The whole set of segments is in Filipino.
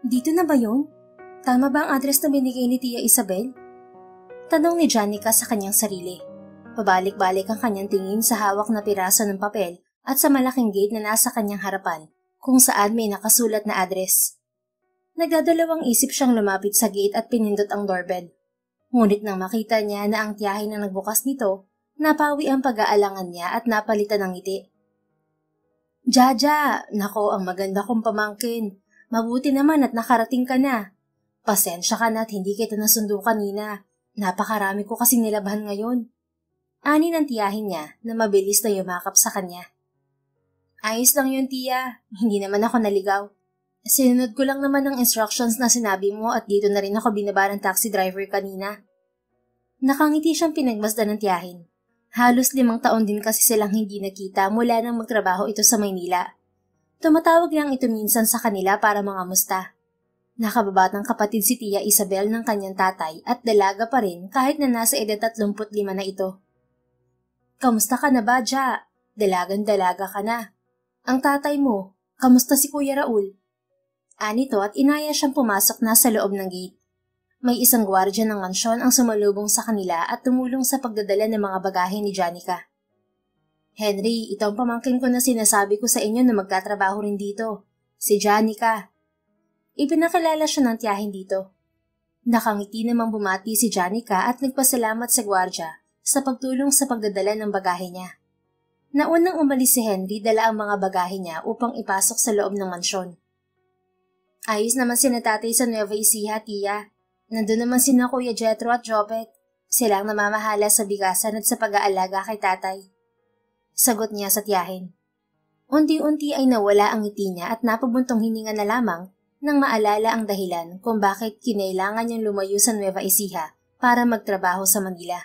Dito na ba yun? Tama ba ang address na binigay ni Tia Isabel? Tanong ni Janica sa kanyang sarili. Pabalik-balik ang kanyang tingin sa hawak na piraso ng papel at sa malaking gate na nasa kanyang harapan kung saan may nakasulat na address. Nagdadalawang isip siyang lumapit sa gate at pinindot ang doorbell. Ngunit nang makita niya na ang tiyahin na nagbukas nito, napawi ang pag-aalangan niya at napalitan ng ngiti. Jaja, nako ang maganda kong pamangkin. Mabuti naman at nakarating ka na. Pasensya ka na at hindi kita nasundo kanina. Napakarami ko kasing nilabahan ngayon. Ani ng tiyahin niya na mabilis na yumakap sa kanya. Ayos lang yun, Tia. Hindi naman ako naligaw. Sinunod ko lang naman ang instructions na sinabi mo at dito na rin ako binaba ng taxi driver kanina. Nakangiti siyang pinagmasdan ng tiyahin. Halos 5 taon din kasi silang hindi nakita mula nang magtrabaho ito sa Maynila. Tumatawag lang ito minsan sa kanila para mangamusta. Nakababatang kapatid si Tia Isabel ng kanyang tatay at dalaga pa rin kahit na nasa edad 35 na ito. Kamusta ka na ba, Ja? Dalagang-dalaga ka na. Ang tatay mo, kamusta si Kuya Raul? Anito at inaya siyang pumasok na sa loob ng gate. May isang gwardiya ng mansyon ang sumalubong sa kanila at tumulong sa pagdadala ng mga bagahe ni Janica. Henry, ito ang pamangkin ko na sinasabi ko sa inyo na magtatrabaho rin dito. Si Janica. Ipinakilala siya ng tiyahin dito. Nakangiti namang bumati si Janica at nagpasalamat sa gwardiya sa pagtulong sa pagdadala ng bagahe niya. Naunang umalis si Henry dala ang mga bagahe niya upang ipasok sa loob ng mansyon. Ayos naman si tatay sa Nueva Ecija, Tia. Nandun naman sina Kuya Jetro at Jopet. Silang namamahala sa bigasan at sa pag-aalaga kay tatay. Sagot niya sa tiyahin. Unti-unti ay nawala ang ngiti niya at napabuntong hininga na lamang nang maalala ang dahilan kung bakit kinailangan niyang lumayo sa Nueva Ecija para magtrabaho sa Manila.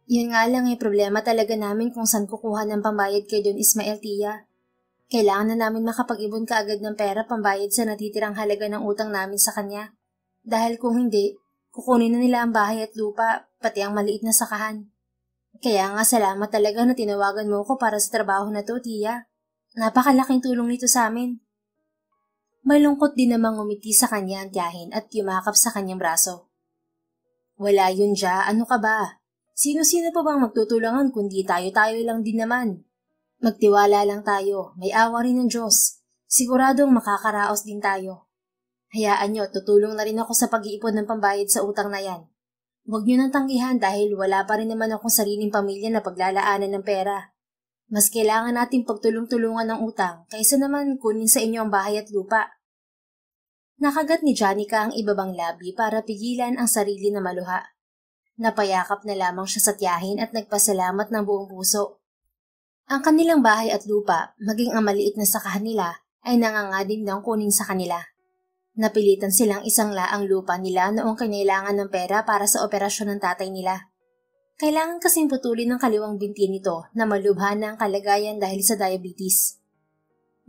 Yun nga lang problema talaga namin kung saan kukuha ng pambayad kay Don Ismael, Tia. Kailangan na namin makapag-ibon kaagad ng pera pambayad sa natitirang halaga ng utang namin sa kanya. Dahil kung hindi, kukunin na nila ang bahay at lupa, pati ang maliit na sakahan. Kaya nga salamat talaga na tinawagan mo ko para sa trabaho na to, Tia. Napakalaking tulong nito sa amin. Malungkot din namang umiti sa kanya ang tiyahin at yumakap sa kanyang braso. Wala yun, Ja. Ano ka ba? Sino-sino pa bang magtutulungan kundi tayo-tayo lang din naman? Magtiwala lang tayo, may awa rin ng Diyos. Siguradong makakaraos din tayo. Hayaan nyo, tutulong na rin ako sa pag-iipon ng pambayad sa utang na yan. Huwag nyo nang tanggihan dahil wala pa rin naman akong sariling pamilya na paglalaanan ng pera. Mas kailangan natin pagtulong-tulungan ng utang kaysa naman kunin sa inyo ang bahay at lupa. Nakagat ni Janica ang ibabang labi para pigilan ang sarili na maluha. Napayakap na lamang siya sa tiyahin at nagpasalamat ng buong puso. Ang kanilang bahay at lupa, maging ang maliit na sakahan nila, ay nangangading ng kunin sa kanila. Napilitan silang isangla ang lupa nila noong kinailangan ng pera para sa operasyon ng tatay nila. Kailangan kasing putulin ng kaliwang binti nito na malubha na ang kalagayan dahil sa diabetes.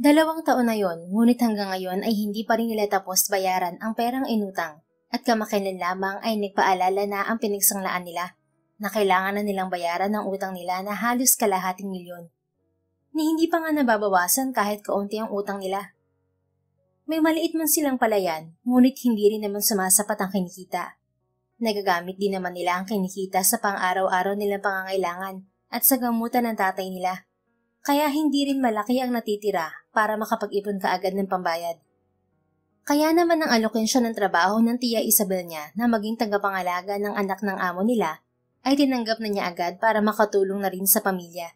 2 taon na yon, ngunit hanggang ngayon ay hindi pa rin nila tapos bayaran ang perang inutang at kamakailan lamang ay nagpaalala na ang pinagsanglaan nila na kailangan na nilang bayaran ang utang nila na halos kalahating milyon. Ni hindi pa nga nababawasan kahit kaunti ang utang nila. May maliit man silang palayan, ngunit hindi rin naman sumasapat ang kinikita. Nagagamit din naman nila ang kinikita sa pang-araw-araw nilang pangangailangan at sa gamutan ng tatay nila. Kaya hindi rin malaki ang natitira para makapag-ipon kaagad ng pambayad. Kaya naman ang alokensya ng trabaho ng Tia Isabel niya na maging tagapangalaga ng anak ng amo nila ay tinanggap na niya agad para makatulong na rin sa pamilya.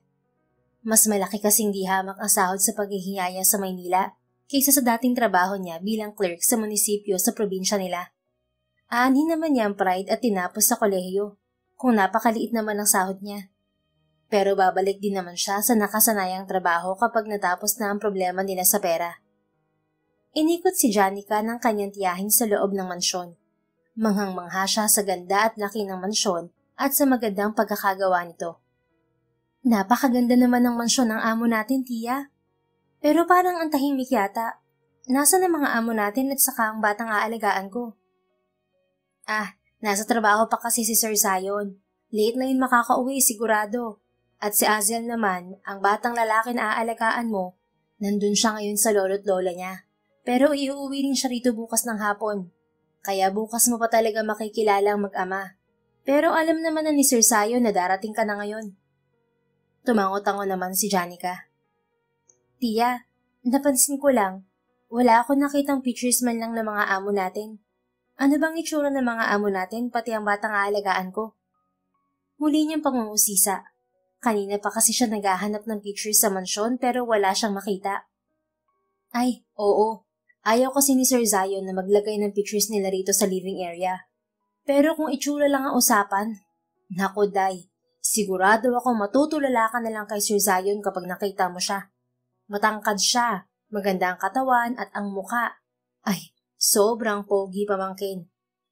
Mas malaki kasing di hamak ang sahod sa paghihiyaya sa Maynila kaysa sa dating trabaho niya bilang clerk sa munisipyo sa probinsya nila. Aanhin naman niya ang pride at tinapos sa kolehiyo, kung napakaliit naman ang sahod niya. Pero babalik din naman siya sa nakasanayang trabaho kapag natapos na ang problema nila sa pera. Inikot si Janica ng kanyang tiyahin sa loob ng mansyon. Manghang-mangha siya sa ganda at laki ng mansyon at sa magandang pagkakagawa nito. Napakaganda naman ng mansyon ng amo natin, Tia. Pero parang ang tahimik yata. Nasaan ang mga amo natin at saka ang batang aalagaan ko? Nasa trabaho pa kasi si Sir Zion. Late na yun makakauwi, sigurado. At si Azel naman, ang batang lalaki na aalagaan mo, nandun siya ngayon sa lolo't lola niya. Pero iuwi rin siya rito bukas ng hapon. Kaya bukas mo pa talaga makikilala ang mag-ama. Pero alam naman na ni Sir Sayo na darating ka na ngayon. Tumango-tango naman si Janica. Tia, napansin ko lang, wala akong nakitang pictures man lang ng mga amo natin. Ano bang itsura ng mga amo natin pati ang batang aalagaan ko? Muli niyang pangungusisa. Kanina pa kasi siya naghahanap ng pictures sa mansyon pero wala siyang makita. Ay, oo. Ayaw kasi ni Sir Zion na maglagay ng pictures nila rito sa living area. Pero kung itsura lang ang usapan, naku Day, sigurado ako matutulala ka na lang kay Sir Zion kapag nakita mo siya. Matangkad siya, maganda ang katawan at ang muka. Ay, sobrang pogi pamangkin.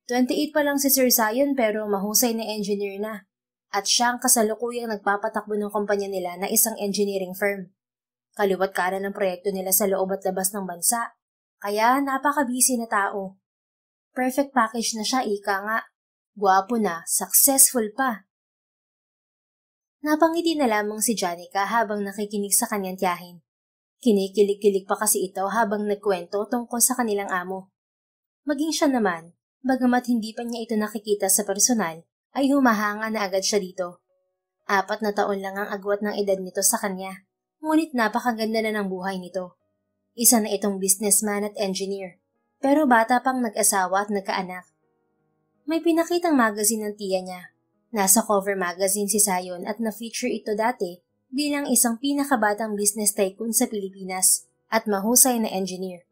28 pa lang si Sir Zion pero mahusay na engineer na. At siya ang kasalukuyang nagpapatakbo ng kumpanya nila na isang engineering firm. Kaliwat kanan ng proyekto nila sa loob at labas ng bansa. Kaya napaka-busy na tao. Perfect package na siya, ika nga. Gwapo na, successful pa. Napangiti na lamang si Janica habang nakikinig sa kanyang tiyahin. Kinikilig-kilig pa kasi ito habang nagkwento tungkol sa kanilang amo. Maging siya naman, bagamat hindi pa niya ito nakikita sa personal, ay humahanga na agad siya dito. 4 na taon lang ang agwat ng edad nito sa kanya, ngunit napakaganda na ng buhay nito. Isa na itong businessman at engineer, pero bata pang nag-asawa at nagkaanak. May pinakitang magazine ng tiya niya. Nasa cover magazine si Sayon at na-feature ito dati bilang isang pinakabatang business tycoon sa Pilipinas at mahusay na engineer.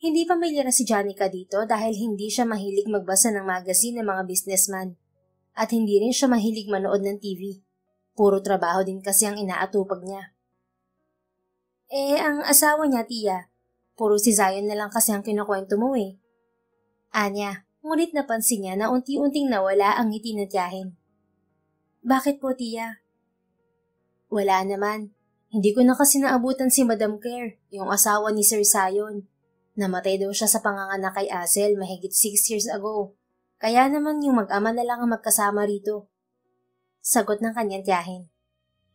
Hindi pamilyar si Janica dito dahil hindi siya mahilig magbasa ng magazine ng mga businessman. At hindi rin siya mahilig manood ng TV. Puro trabaho din kasi ang inaatupag niya. Ang asawa niya, tiya, puro si Zion na lang kasi ang kinukwento mo eh. Anya, ngunit napansin niya na unti-unting nawala ang ngiti na tiyahin. Bakit po, tiya? Wala naman. Hindi ko na kasi naabutan si Madam Claire, yung asawa ni Sir Sayon. Namatay daw siya sa panganganak kay Azel mahigit 6 years ago. Kaya naman yung mag-ama na lang ang magkasama rito. Sagot ng kanyang tiyahin.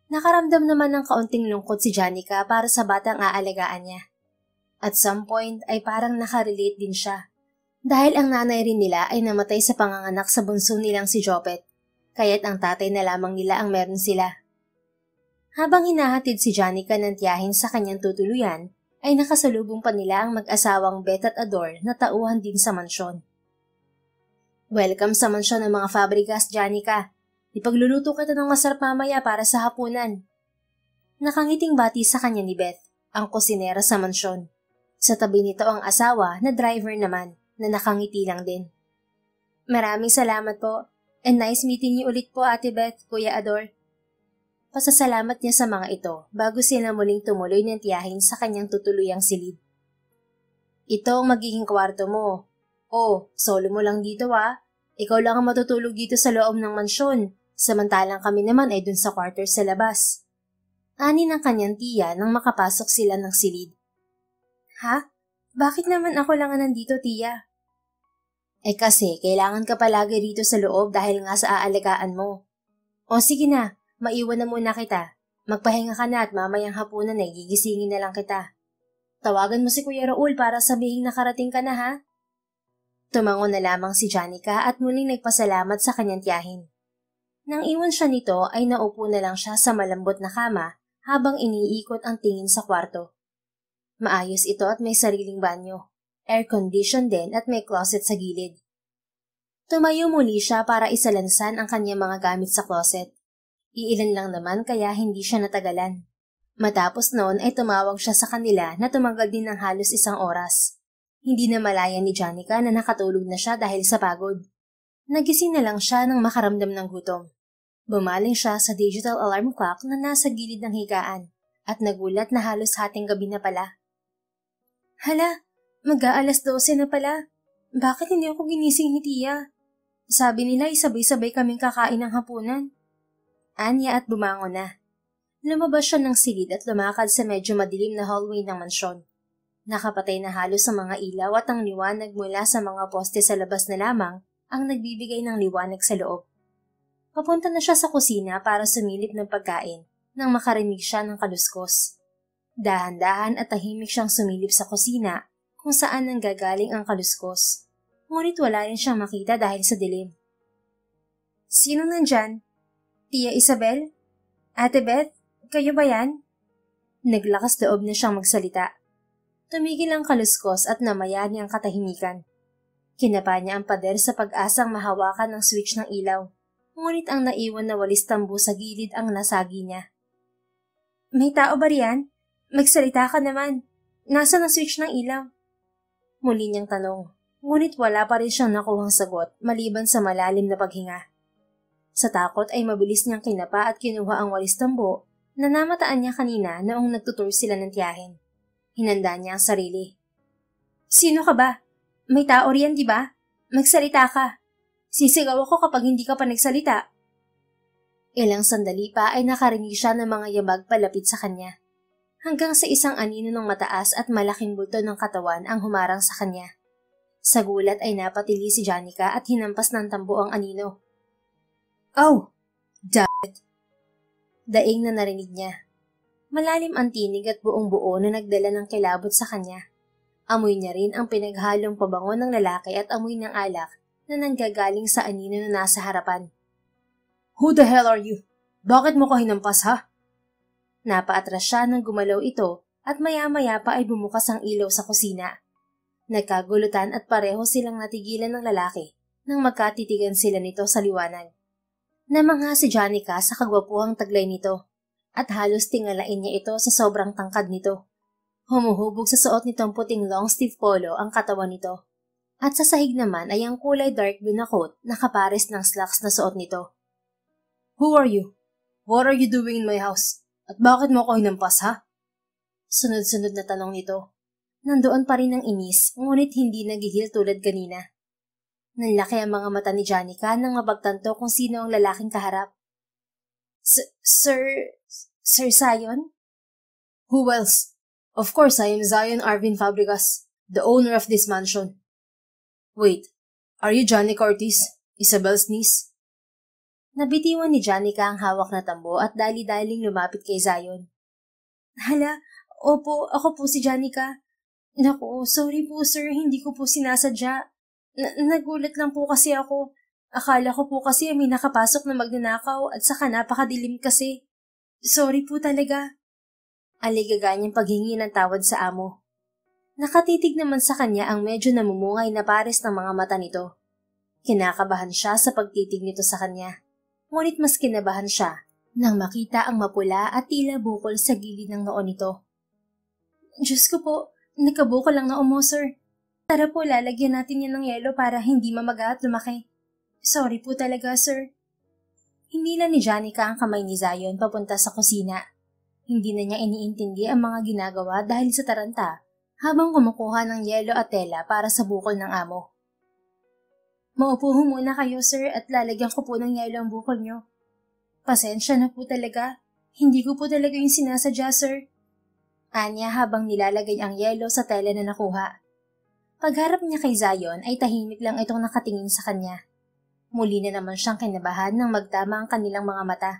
Nakaramdam naman ng kaunting lungkot si Janica para sa batang aalagaan niya. At some point ay parang nakarelate din siya. Dahil ang nanay rin nila ay namatay sa panganganak sa bunso nilang si Jopet. Kaya't ang tatay na lamang nila ang meron sila. Habang hinahatid si Janica ng tiyahin sa kanyang tutuluyan, ay nakasalubong pa nila ang mag-asawang Beth at Ador na tauhan din sa mansyon. Welcome sa mansyon ng mga Fabregas, Janica. Ipagluluto kita ng masarap mamaya para sa hapunan. Nakangiting bati sa kanya ni Beth, ang kusinera sa mansyon. Sa tabi nito ang asawa na driver naman, na nakangiti lang din. Maraming salamat po, and nice meeting you ulit po Ate Beth, Kuya Ador. Pasasalamat niya sa mga ito bago sila muling tumuloy ng tiyahin sa kanyang tutuluyang silid. Ito ang magiging kwarto mo. Oh, solo mo lang dito Ikaw lang ang matutulog dito sa loob ng mansyon, samantalang kami naman ay dun sa quarters sa labas. Ani ng kanyang tiya nang makapasok sila ng silid. Ha? Bakit naman ako lang nandito, tiya? Kasi kailangan ka palagi dito sa loob dahil nga sa aalagaan mo. O sige na. Maiwan na muna kita. Magpahinga ka na at mamayang hapunan ay gigisingin na lang kita. Tawagan mo si Kuya Raul para sabihin nakarating ka na ha? Tumango na lamang si Janica at muling nagpasalamat sa kanyang tiyahin. Nang iwan siya nito ay naupo na lang siya sa malambot na kama habang iniikot ang tingin sa kwarto. Maayos ito at may sariling banyo. Air-conditioned din at may closet sa gilid. Tumayo muli siya para isalansan ang kanyang mga gamit sa closet. Iilan lang naman kaya hindi siya natagalan. Matapos noon ay tumawag siya sa kanila na tumagal din ng halos 1 oras. Hindi na malaya ni Janica na nakatulog na siya dahil sa pagod. Nagising na lang siya nang makaramdam ng gutom. Bumaling siya sa digital alarm clock na nasa gilid ng higaan at nagulat na halos hating gabi na pala. Hala, mag-aalas 12 na pala. Bakit hindi ako ginising ni Tia? Sabi nila isabay-sabay kaming kakain ng hapunan. Anya at bumangon na. Lumabas siya ng silid at lumakad sa medyo madilim na hallway ng mansyon. Nakapatay na halos sa mga ilaw at ang liwanag mula sa mga poste sa labas na lamang ang nagbibigay ng liwanag sa loob. Papunta na siya sa kusina para sumilip ng pagkain nang makarinig siya ng kaluskos. Dahan-dahan at tahimik siyang sumilip sa kusina kung saan nanggagaling ang kaluskos. Ngunit wala rin siyang makita dahil sa dilim. Sino nandyan? Tia Isabel? Ate Beth? Kayo ba yan? Naglakas loob na siyang magsalita. Tumigil ang kaluskos at namayani ang katahimikan. Kinapa niya ang pader sa pag-asang mahawakan ng switch ng ilaw. Ngunit ang naiwan na walis tambo sa gilid ang nasagi niya. May tao ba riyan? Magsalita ka naman. Nasaan ang switch ng ilaw? Muli niyang tanong. Ngunit wala pa rin siyang nakuhang sagot maliban sa malalim na paghinga. Sa takot ay mabilis niyang kinapa at kinuha ang walis tambo na namataan niya kanina noong nagtutur sila ng tiyahin. Hinanda niya ang sarili. Sino ka ba? May tao riyan, di ba? Magsalita ka. Sisigaw ako kapag hindi ka pa nagsalita. Ilang sandali pa ay nakarinig siya ng mga yabag palapit sa kanya. Hanggang sa isang anino ng mataas at malaking bulto ng katawan ang humarang sa kanya. Sa gulat ay napatili si Janica at hinampas ng tambo ang anino. Oh! Dammit! Daing na narinig niya. Malalim ang tinig at buong-buo na nagdala ng kilabot sa kanya. Amoy niya rin ang pinaghalong pabango ng lalaki at amoy ng alak na nanggagaling sa anino na nasa harapan. Who the hell are you? Bakit mo ko hinampas, ha? Napaatras siya nang gumalaw ito at maya-maya pa ay bumukas ang ilaw sa kusina. Nagkagulutan at pareho silang natigilan ng lalaki nang magkatitigan sila nito sa liwanag. Namangha si Janica sa kagwapuhang taglay nito at halos tingalain niya ito sa sobrang tangkad nito. Humuhubog sa suot nitong puting long sleeve polo ang katawan nito. At sa sahig naman ay ang kulay dark blue na coat na kapares ng slacks na suot nito. Who are you? What are you doing in my house? At bakit mo ko hinampas, ha? Sunod-sunod na tanong nito. Nandoon pa rin ang inis, ngunit hindi nagigil tulad kanina. Nanlaki ang mga mata ni Janica nang mapagtanto kung sino ang lalaking kaharap. Sir Zion? Who else? Of course, I am Zion Arvin Fabregas, the owner of this mansion. Wait, are you Janica Ortiz, Isabel's niece? Nabitiwan ni Janica ang hawak na tambo at dali-daling lumapit kay Zion. Hala, opo, ako po si Janica. Naku, sorry po sir, hindi ko po sinasadya. Nagulat lang po kasi ako. Akala ko po kasi may nakapasok na magnanakaw at saka napakadilim kasi. Sorry po talaga. Aligaga niyang paghingi ng tawad sa amo. Nakatitig naman sa kanya ang medyo namumungay na pares ng mga mata nito. Kinakabahan siya sa pagtitig nito sa kanya. Ngunit mas kinabahan siya nang makita ang mapula at tila bukol sa gilid ng noo nito. Diyos ko po, nagkabukol lang na umo, sir. Tara po, lalagyan natin yan ng yelo para hindi mamaga at lumaki. Sorry po talaga, sir. Hinila ni Janica ang kamay ni Zion papunta sa kusina. Hindi na niya iniintindi ang mga ginagawa dahil sa taranta habang kumukuha ng yelo at tela para sa bukol ng amo. Maupo ho muna kayo, sir, at lalagyan ko po ng yelo ang bukol niyo. Pasensya na po talaga. Hindi ko po talaga yung sinasadya, sir. Anya habang nilalagay ang yelo sa tela na nakuha. Pagharap niya kay Zion ay tahimik lang itong nakatingin sa kanya. Muli na naman siyang kinabahan nang magtama ang kanilang mga mata.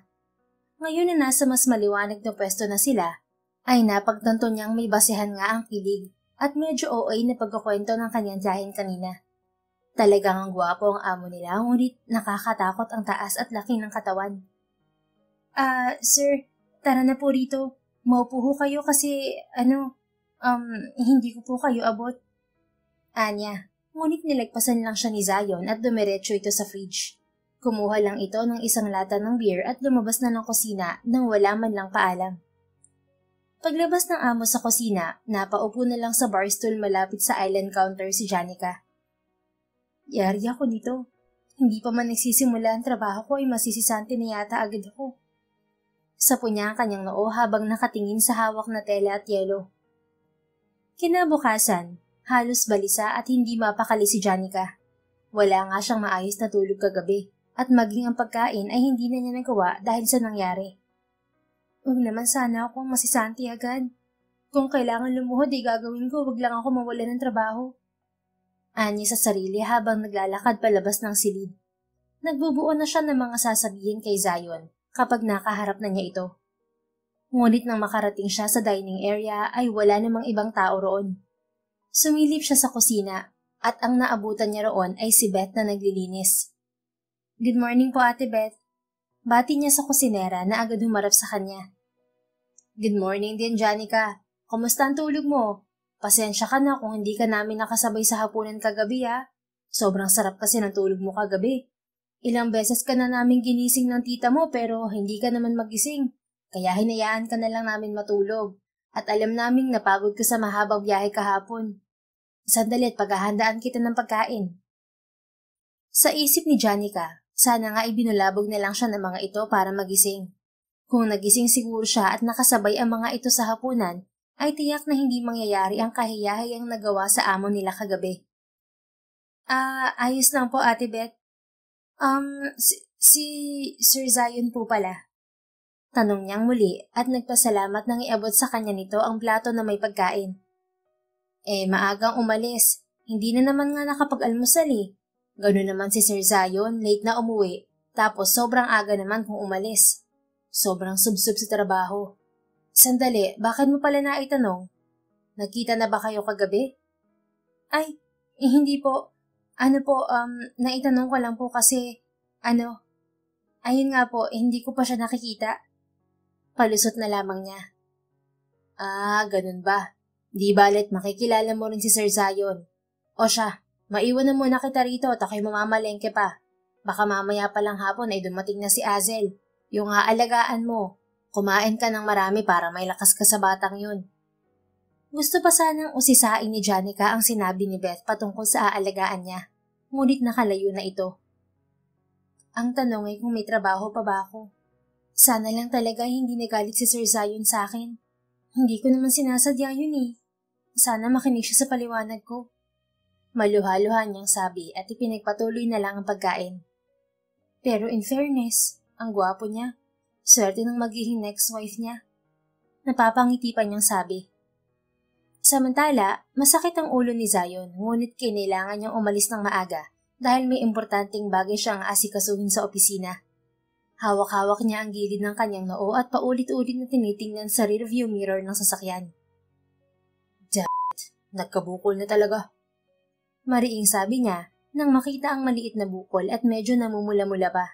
Ngayon na nasa mas maliwanag na pwesto na sila, ay napagtanto niyang may basehan nga ang kilig at medyo OA na pagkukwento ng kanyang tiyahin kanina. Talagang ang gwapo ang amo nila, ngunit nakakatakot ang taas at laki ng katawan. Sir, tara na po rito. Maupo ho kayo kasi, hindi ko po kayo abot. Anya, ngunit nilagpasan lang siya ni Zion at dumiretso ito sa fridge. Kumuha lang ito ng isang lata ng beer at lumabas na ng kusina nang wala man lang paalam. Paglabas ng amo sa kusina, napaupo na lang sa bar stool malapit sa island counter si Janica. Yari ako nito. Hindi pa man nagsisimula ang trabaho ko ay masisisante na yata agad ako. Sapo niya ang kanyang noo habang nakatingin sa hawak na tela at yelo. Kinabukasan, halos balisa at hindi mapakali si Janica. Wala nga siyang maayos na tulog kagabi at maging ang pagkain ay hindi na niya nagawa dahil sa nangyari. Huwag naman sana akong masisanti agad. Kung kailangan lumuhod ay gagawin ko, wag lang ako mawala ng trabaho. Ani sa sarili habang naglalakad palabas ng silid. Nagbubuo na siya ng mga sasabihin kay Zion kapag nakaharap na niya ito. Ngunit nang makarating siya sa dining area ay wala namang ibang tao roon. Sumilip siya sa kusina at ang naabutan niya roon ay si Beth na naglilinis. Good morning po Ate Beth. Bati niya sa kusinera na agad humarap sa kanya. Good morning din Janica. Kumusta ang tulog mo? Pasensya ka na kung hindi ka namin nakasabay sa hapunan kagabi ha. Sobrang sarap kasi ng tulog mo kagabi. Ilang beses ka na namin ginising ng tita mo pero hindi ka naman magising. Kaya hinayaan ka na lang namin matulog. At alam naming napagod ka sa mahabang biyahe kahapon. Sandali at paghahandaan kita ng pagkain. Sa isip ni Janica, sana nga ibinulabog na lang siya ng mga ito para magising. Kung nagising siguro siya at nakasabay ang mga ito sa hapunan, ay tiyak na hindi mangyayari ang kahiyahayang nagawa sa amo nila kagabi. Ayos lang po Ate Beth. Si Sir Zion po pala. Tanong niyang muli at nagpasalamat nang iabot sa kanya nito ang plato na may pagkain. Maagang umalis. Hindi na naman nga nakapag-almusal eh. Gano'n naman si Sir Zion, late na umuwi. Tapos sobrang aga naman kung umalis. Sobrang subsub sa trabaho. Sandali, bakit mo pala naitanong? Nagkita na ba kayo kagabi? Ay, hindi po. Naitanong ko lang po kasi, ayun nga po, hindi ko pa siya nakikita. Palusot na lamang niya. Ganun ba? Di balet makikilala mo rin si Sir Zion. O siya, maiwan na muna kita rito at ako'y mamamalengke pa. Baka mamaya palang hapon ay dumating na si Azel. Yung aalagaan mo. Kumain ka ng marami para may lakas ka sa batang yun. Gusto pa sanang usisain ni Janica ang sinabi ni Beth patungkol sa aalagaan niya. Ngunit nakalayo na ito. Ang tanong ay kung may trabaho pa ba ako. Sana lang talaga hindi nagalit si Sir Zion sa akin. Hindi ko naman sinasadya yun eh. Sana makinig siya sa paliwanag ko. Maluha-luha niyang sabi at ipinagpatuloy na lang ang pagkain. Pero in fairness, ang gwapo niya. Swerte ng magiging next wife niya. Napapangiti pa niyang sabi. Samantala, masakit ang ulo ni Zion, ngunit kinailangan niyang umalis ng maaga dahil may importanteng bagay siyang asikasuhin sa opisina. Hawak-hawak niya ang gilid ng kanyang noo at paulit-ulit na tinitingnan sa rearview mirror ng sasakyan. Nagkabukol na talaga. Mariing sabi niya nang makita ang maliit na bukol at medyo namumula-mula pa.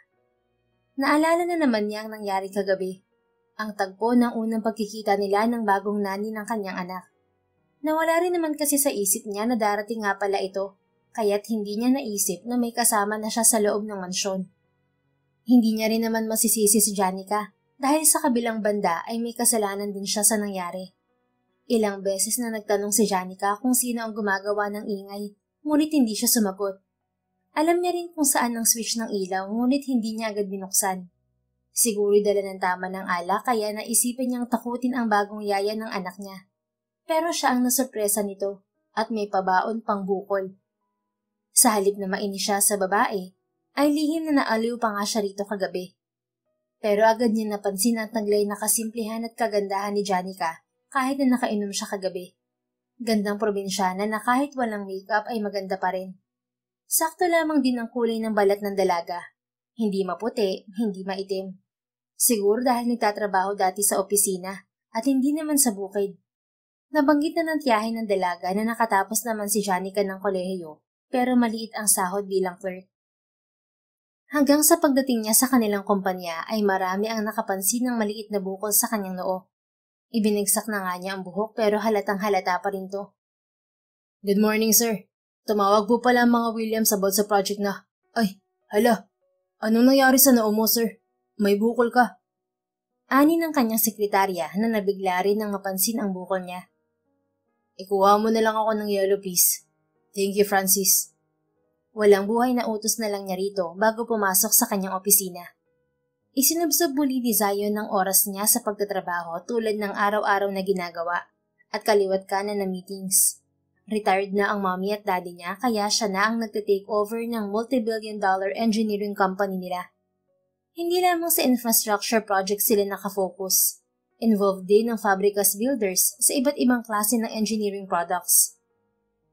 Naalala na naman niya ang nangyari kagabi. Ang tagpo ng unang pagkikita nila ng bagong nani ng kanyang anak. Nawala rin naman kasi sa isip niya na darating nga pala ito, kaya't hindi niya naisip na may kasama na siya sa loob ng mansyon. Hindi niya rin naman masisisi si Janica dahil sa kabilang banda ay may kasalanan din siya sa nangyari. Ilang beses na nagtanong si Janica kung sino ang gumagawa ng ingay, ngunit hindi siya sumagot. Alam niya rin kung saan ang switch ng ilaw, ngunit hindi niya agad binuksan. Siguro dala ng tama ng alak kaya naisipan niyang takutin ang bagong yaya ng anak niya. Pero siya ang nasurpresa nito at may pabaon pang bukol. Sa halip na mainis siya sa babae, ay lihim na naaliw pa nga siya rito kagabi. Pero agad niya napansin ang taglay na kasimplihan at kagandahan ni Janica kahit na nakainom siya kagabi. Gandang probinsyana na kahit walang makeup ay maganda pa rin. Sakto lamang din ang kulay ng balat ng dalaga. Hindi maputi, hindi maitim. Siguro dahil nagtatrabaho dati sa opisina at hindi naman sa bukid. Nabanggit na ng tiyahin ng dalaga na nakatapos naman si Janica ng kolehiyo pero maliit ang sahod bilang clerk. Hanggang sa pagdating niya sa kanilang kumpanya ay marami ang nakapansin ng maliit na bukol sa kanyang noo. Ibinigsak na nga niya ang buhok pero halatang halata pa rin to. Good morning, sir. Tumawag po pala ang mga Williams about sa project na. Ay, hala. Anong nangyari sa noo mo, sir? May bukol ka. Ani ng kanyang sekretarya na nabigla rin nang mapansin ang bukol niya. Ikuha mo na lang ako ng yellow please. Thank you, Francis. Walang buhay na utos na lang niya rito bago pumasok sa kanyang opisina. Isinubsob muli ni Zion ng oras niya sa pagtatrabaho tulad ng araw-araw na ginagawa at kaliwat kanan na meetings. Retired na ang mommy at daddy niya kaya siya na ang nagtitake over ng multi-billion-dollar engineering company nila. Hindi lamang sa infrastructure project sila nakafocus. Involved din ang fabrikas builders sa iba't ibang klase ng engineering products.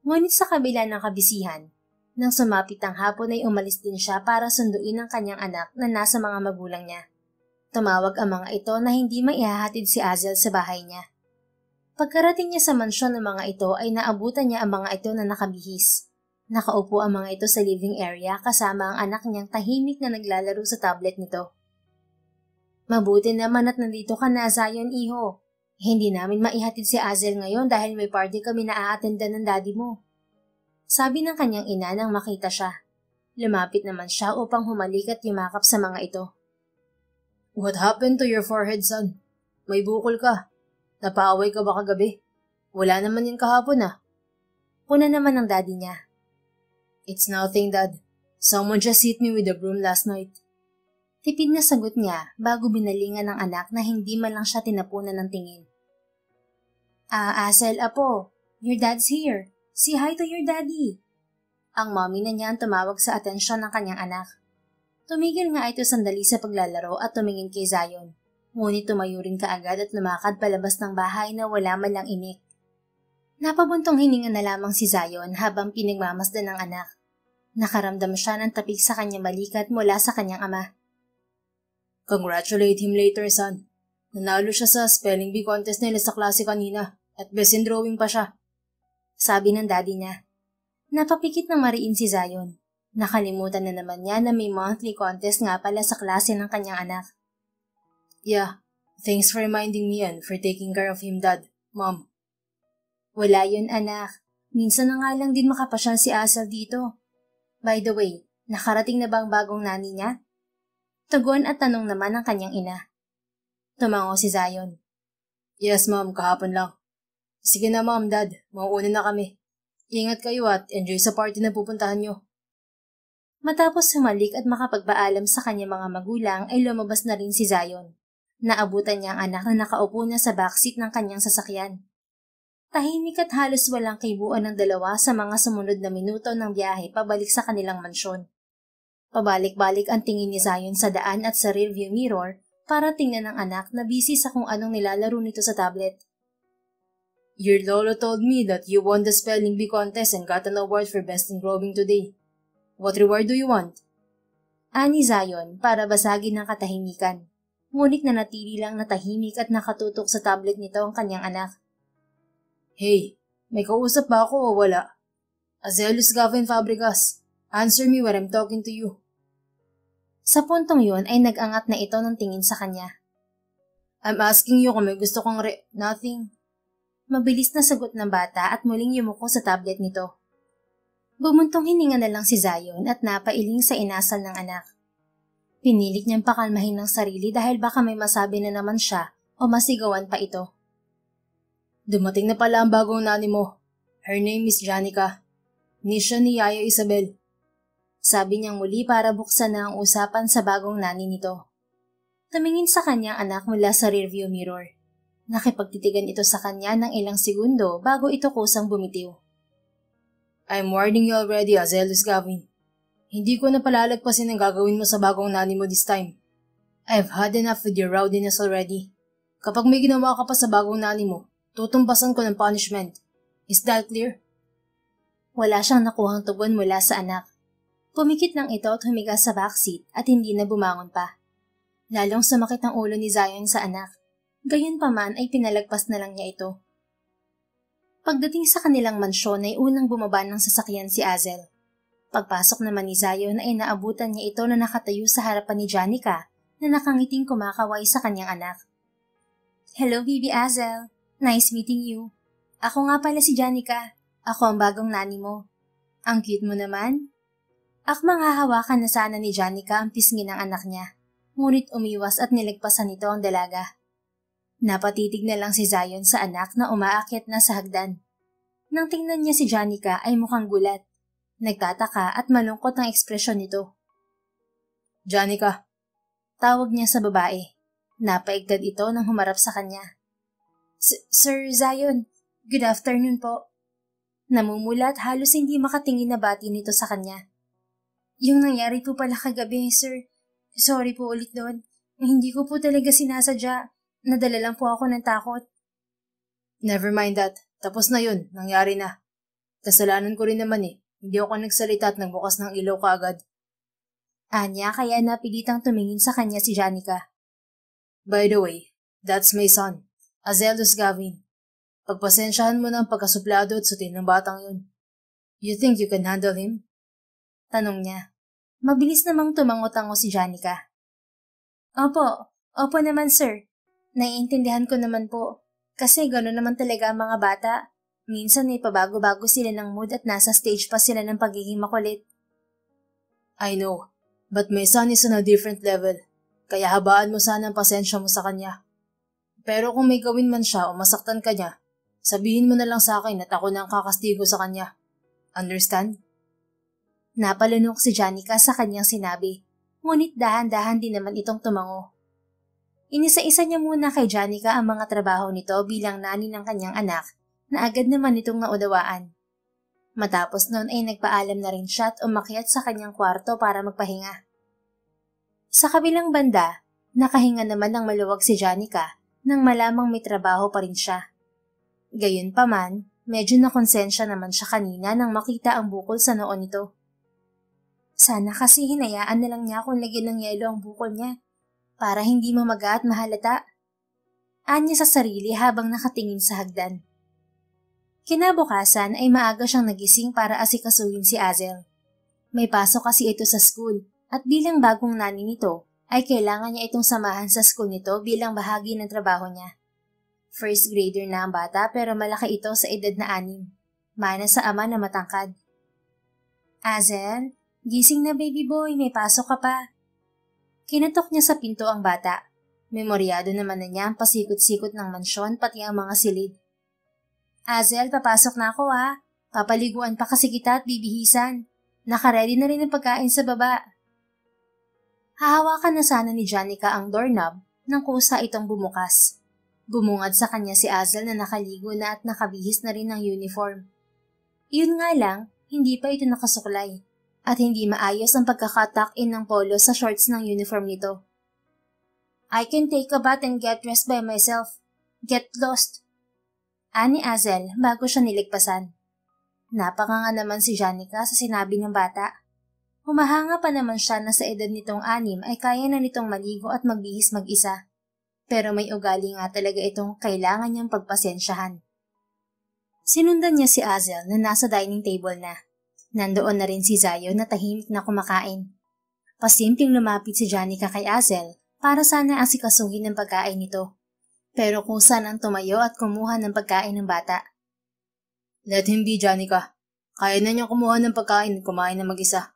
Ngunit sa kabila ng kabisihan, nang sumapit ang hapon ay umalis din siya para sunduin ang kanyang anak na nasa mga magulang niya. Tumawag ang mga ito na hindi maihahatid si Azel sa bahay niya. Pagkarating niya sa mansyon ng mga ito ay naabutan niya ang mga ito na nakabihis. Nakaupo ang mga ito sa living area kasama ang anak niyang tahimik na naglalaro sa tablet nito. Mabuti naman at nandito ka na, Zion, iho. Hindi namin maihatid si Azel ngayon dahil may party kami na a-attendan ng daddy mo. Sabi ng kanyang ina nang makita siya. Lumapit naman siya upang humalik at yumakap sa mga ito. What happened to your forehead, son? May bukol ka. Napaaway ka ba kagabi? Wala naman yan kahapon ah. Puna naman ng daddy niya. It's nothing, Dad. Someone just hit me with a broom last night. Tipid na sagot niya bago binalingan ng anak na hindi man lang siya tinapunan ng tingin. Azel, apo. Your dad's here. Say hi to your daddy. Ang mommy na niya ang tumawag sa atensyon ng kanyang anak. Tumigil nga ito sandali sa paglalaro at tumingin kay Zion. Ngunit tumayo rin kaagad at lumakad palabas ng bahay na wala man lang imik. Napabuntong hininga na lamang si Zion habang pinagmamasdan ng anak. Nakaramdam siya ng tapik sa kanyang balikat mula sa kanyang ama. Congratulate him later, son. Nanalo siya sa spelling bee contest nila sa klase kanina at best in drawing pa siya. Sabi ng daddy niya. Napapikit ng mariin si Zion. Nakalimutan na naman niya na may monthly contest nga pala sa klase ng kanyang anak. Yeah, thanks for reminding me and for taking care of him, Dad, Mom. Wala yun, anak. Minsan na nga lang din makapasyal si Azel dito. By the way, nakarating na ba ang bagong nani niya? Tugon at tanong naman ng kanyang ina. Tumango si Zion. Yes, Mom, kahapon lang. Sige na, Mom, Dad, mauuna na kami. Ingat kayo at enjoy sa party na pupuntahan nyo. Matapos humalik at makapagpaalam sa kanyang mga magulang ay lumabas na rin si Zion. Naabutan niya ang anak na nakaupo na sa backseat ng kanyang sasakyan. Tahimik at halos walang kibuan ng dalawa sa mga sumunod na minuto ng biyahe pabalik sa kanilang mansyon. Pabalik-balik ang tingin ni Zion sa daan at sa rearview mirror para tingnan ng anak na busy sa kung anong nilalaro nito sa tablet. Your lolo told me that you won the spelling bee contest and got an award for best in drawing today. What reward do you want? Ani Zion para basagin ng katahimikan. Ngunit nanatili lang na tahimik at nakatutok sa tablet nito ang kanyang anak. Hey, may kausap ba ako o wala? Azelus Gavin Fabregas, answer me when I'm talking to you. Sa puntong yun ay nag-angat na ito ng tingin sa kanya. I'm asking you kung may gusto kong Nothing. Mabilis na sagot ng bata at muling yumuko sa tablet nito. Bumuntong hininga na lang si Zion at napailing sa inasal ng anak. Pinilit niyang pakalmahin ng sarili dahil baka may masabi na naman siya o masigawan pa ito. Dumating na pala ang bagong nani mo. Her name is Janica. Nisya ni Yaya Isabel. Sabi niyang muli para buksan na ang usapan sa bagong nani nito. Tumingin sa kanyang anak mula sa rearview mirror. Nakipagtitigan ito sa kanya ng ilang segundo bago ito kusang bumitiw. I'm warning you already, Azelus Gavin. Hindi ko na palalagpasin ang gagawin mo sa bagong nani mo this time. I've had enough with your rowdiness already. Kapag may ginawa ka pa sa bagong nani mo, tutumbasan ko ng punishment. Is that clear? Wala siyang nakuhang tugon mula sa anak. Pumikit lang ito at humiga sa backseat at hindi na bumangon pa. Lalong sumakit ang ulo ni Zion sa anak. Gayunpaman ay pinalagpas na lang niya ito. Pagdating sa kanilang mansyon ay unang bumaba ng sasakyan si Azel. Pagpasok naman ni Zion ay naabutan niya ito na nakatayo sa harapan ni Janica na nakangiting kumakaway sa kanyang anak. Hello, Bibi Azel. Nice meeting you. Ako nga pala si Janica. Ako ang bagong nani mo. Ang cute mo naman. Akmang hahawakan na sana ni Janica ang pisngi ng anak niya. Ngunit umiwas at nilagpasan nito ang dalaga. Napatitig na lang si Zion sa anak na umaakyat na sa hagdan. Nang tingnan niya si Janica ay mukhang gulat. Nagtataka at malungkot ang ekspresyon nito. Janica. Tawag niya sa babae. Napaigtad ito nang humarap sa kanya. Sir Zion, good afternoon po. Namumulat halos hindi makatingin na bati nito sa kanya. Yung nangyari po pala kagabi, sir. Sorry po ulit doon. Hindi ko po talaga sinasadya. Nadala lang po ako ng takot. Never mind that. Tapos na yun. Nangyari na. Kasalanan ko rin naman eh. Hindi ako nagsalita at nagbukas ng ilaw kaagad. Anya kaya napilitang tumingin sa kanya si Janica. By the way, that's my son. Azelus Gavin. Pagpasensyahan mo na ang pagkasuplado at sutin ng batang yun. You think you can handle him? Tanong niya. Mabilis namang tumango-tango si Janica. Opo naman sir. Naiintindihan ko naman po. Kasi gano'n naman talaga ang mga bata. Minsan may pabago-bago sila ng mood at nasa stage pa sila ng pagiging makulit. I know, but my son is on a different level. Kaya habaan mo sana ang pasensya mo sa kanya. Pero kung may gawin man siya o masaktan ka niya, sabihin mo na lang sa akin at ako na ang kakastigo sa kanya. Understand? Napalunok si Janica sa kanyang sinabi, ngunit dahan-dahan din naman itong tumango. Inisa-isa niya muna kay Janica ang mga trabaho nito bilang nani ng kanyang anak na agad naman itong naunawaan. Matapos noon ay nagpaalam na rin siya at umakyat sa kanyang kwarto para magpahinga. Sa kabilang banda, nakahinga naman ng maluwag si Janica nang malamang may trabaho pa rin siya. Gayunpaman, medyo nakonsensya naman siya kanina nang makita ang bukol sa noo nito. Sana kasi hinayaan na lang niya kung lagyan ng yelo ang bukol niya para hindi mamaga at mahalata. Anya sa sarili habang nakatingin sa hagdan. Kinabukasan ay maaga siyang nagising para asikasuhin si Azel. May pasok kasi ito sa school at bilang bagong nani nito ay kailangan niya itong samahan sa school nito bilang bahagi ng trabaho niya. First grader na ang bata pero malaki ito sa edad na 6. Mana sa ama na matangkad. Azel, gising na baby boy, may pasok ka pa. Kinatok niya sa pinto ang bata. Memoryado naman na niya ang pasikot-sikot ng mansyon pati ang mga silid. Azel, papasok na ako ha. Papaliguan pa kasi kita at bibihisan. Nakaready na rin ang pagkain sa baba. Hahawakan na sana ni Janica ang doorknob nang kusa itong bumukas. Bumungad sa kanya si Azel na nakaligo na at nakabihis na rin ng uniform. Iyon nga lang, hindi pa ito nakasuklay at hindi maayos ang pagkakatak-in ng polo sa shorts ng uniform nito. I can take a bath and get dressed by myself. Get lost. Ani Azel bago siya niligpasan. Napakanga naman si Janica sa sinabi ng bata. Humahanga pa naman siya na sa edad nitong 6 ay kaya na nitong maligo at magbihis mag-isa. Pero may ugali nga talaga itong kailangan niyang pagpasensyahan. Sinundan niya si Azel na nasa dining table na. Nandoon na rin si Zayo na tahimik na kumakain. Pasimpleng lumapit si Janica kay Azel para sana asikasuhin ng pagkain nito. Pero kusa nang tumayo at kumuha ng pagkain ng bata. Let him be, Janica. Kaya na niyang kumuha ng pagkain at kumain na mag-isa.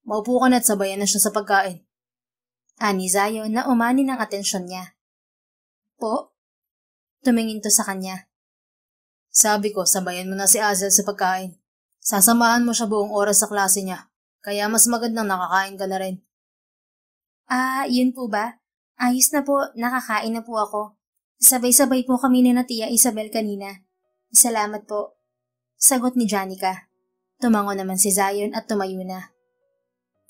Maupo ka na at sabayan na siya sa pagkain. Ani Zayo na umani ng atensyon niya. Po? Tumingin to sa kanya. Sabi ko, sabayan mo na si Azel sa pagkain. Sasamahan mo siya buong oras sa klase niya. Kaya mas magandang nakakain ka na rin. Yun po ba? Ayos na po, nakakain na po ako. Sabay-sabay po kami ni na Tia Isabel kanina. Salamat po. Sagot ni Janica. Tumango naman si Zion at tumayo na.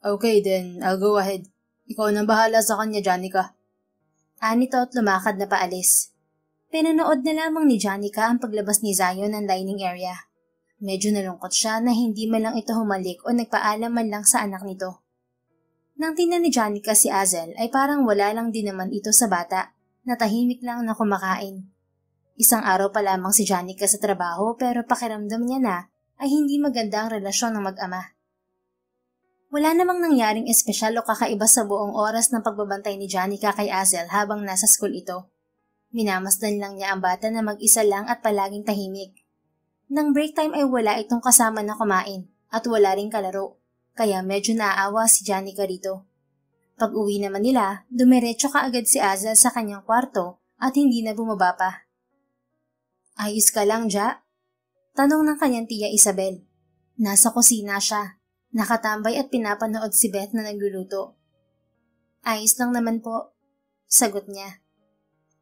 Okay then, I'll go ahead. Ikaw nang bahala sa kanya, Janica. Anito at lumakad na paalis. Pinanood na lamang ni Janica ang paglabas ni Zion ng dining area. Medyo nalungkot siya na hindi man lang ito humalik o nagpaalam man lang sa anak nito. Nang tingnan ni Janica si Azel ay parang wala lang din naman ito sa bata. Natahimik lang na kumakain. Isang araw pa lamang si Janica sa trabaho pero pakiramdam niya na ay hindi maganda ang relasyon ng mag-ama. Wala namang nangyaring espesyal o kakaiba sa buong oras ng pagbabantay ni Janica kay Azel habang nasa school ito. Minamasdan lang niya ang bata na mag-isa lang at palaging tahimik. Nang break time ay wala itong kasama na kumain at wala ring kalaro, kaya medyo naaawa si Janica rito. Pag-uwi naman nila, dumiretso kaagad si Azel sa kanyang kwarto at hindi na bumaba pa. Ayos ka lang, Ja? Tanong ng kanyang Tia Isabel. Nasa kusina siya. Nakatambay at pinapanood si Beth na nagluluto. Ayos lang naman po. Sagot niya.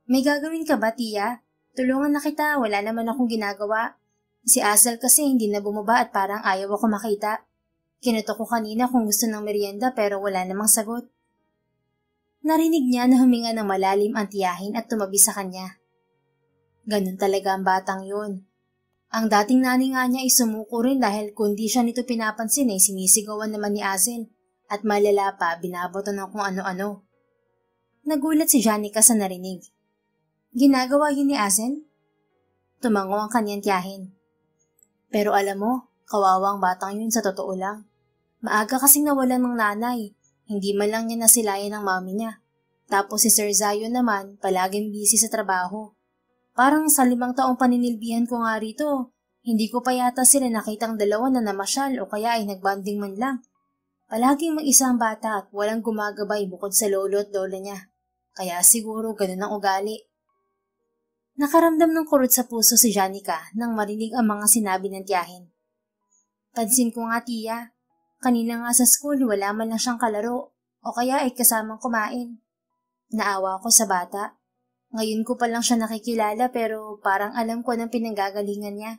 May gagawin ka ba, Tia? Tulungan na kita, wala naman akong ginagawa. Si Azel kasi hindi na bumaba at parang ayaw ako makita. Kinuto ko kanina kung gusto ng merienda pero wala namang sagot. Narinig niya na huminga ng malalim ang tiyahin at tumabi sa kanya. Ganun talaga ang batang yun. Ang dating nani nga niya ay sumuko rin dahil kundi siya nito pinapansin ay sinisigawan naman ni Azel at malala pa binaboto ng kung ano-ano. Nagulat si Janica sa narinig. Ginagawa yun ni Azel? Tumango ang kanyang tiyahin. Pero alam mo, kawawang batang yun sa totoo lang. Maaga kasing nawalan ng nanay. Hindi man lang niya nasilayan ng mami niya. Tapos si Sir Zion naman, palaging busy sa trabaho. Parang sa 5 taong paninilbihan ko nga rito, hindi ko pa yata sila nakitang dalawa na namasyal o kaya ay nagbanding man lang. Palaging mag-isang bata at walang gumagabay bukod sa lolo at lola niya. Kaya siguro ganun ang ugali. Nakaramdam ng kurot sa puso si Janica nang marinig ang mga sinabi ng tiyahin. Pansin ko nga tiya, kanina nga sa school wala man lang siyang kalaro o kaya ay kasamang kumain. Naawa ko sa bata. Ngayon ko pa lang siya nakikilala pero parang alam ko ng pinanggagalingan niya.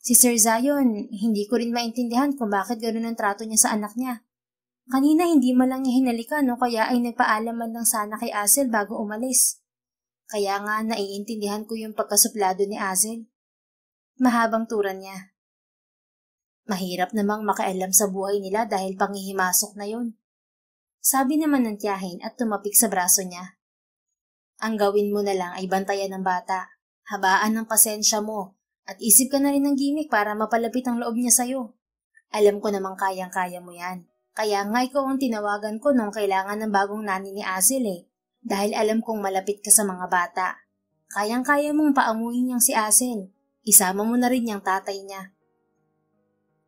Si Sir Zion, hindi ko rin maintindihan kung bakit gano'n ang trato niya sa anak niya. Kanina hindi man lang niya hinalikan o kaya ay nagpaalam man lang sana kay Azel bago umalis. Kaya nga naiintindihan ko yung pagkasuplado ni Azel. Mahabang turan niya. Mahirap namang makialam sa buhay nila dahil panghihimasok na yun. Sabi naman ng tiyahin at tumapik sa braso niya. Ang gawin mo na lang ay bantayan ng bata. Habaan ng pasensya mo at isip ka na rin ng gimmick para mapalapit ang loob niya sa'yo. Alam ko namang kayang-kaya mo yan. Kaya nga ikaw ang tinawagan ko nung kailangan ng bagong nani ni Azel Dahil alam kong malapit ka sa mga bata. Kayang-kaya mong paamuin niyang si Azel. Isama mo na rin niyang tatay niya.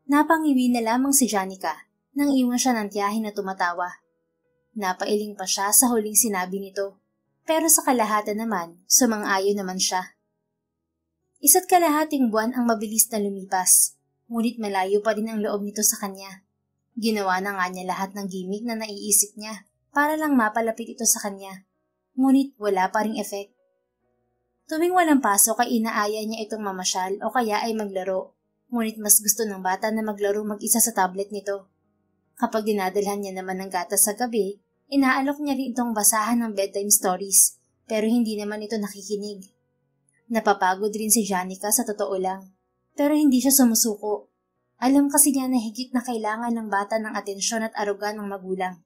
Napangiwi na lamang si Janica nang iwan siya ng tiyahin na tumatawa. Napailing pa siya sa huling sinabi nito. Pero sa kalahatan naman, sumang-ayon naman siya. 1.5 buwan ang mabilis na lumipas. Ngunit malayo pa rin ang loob nito sa kanya. Ginawa na nga niya lahat ng gimmick na naiisip niya para lang mapalapit ito sa kanya. Ngunit wala pa ring effect. Tuwing walang pasok ay inaaya niya itong mamasyal o kaya ay maglaro. Ngunit mas gusto ng bata na maglaro mag-isa sa tablet nito. Kapag dinadalhan niya naman ng gatas sa gabi, inaalok niya rin itong basahan ng bedtime stories, pero hindi naman ito nakikinig. Napapagod rin si Janica sa totoo lang, pero hindi siya sumusuko. Alam kasi niya na higit na kailangan ng bata ng atensyon at aruga ng magulang.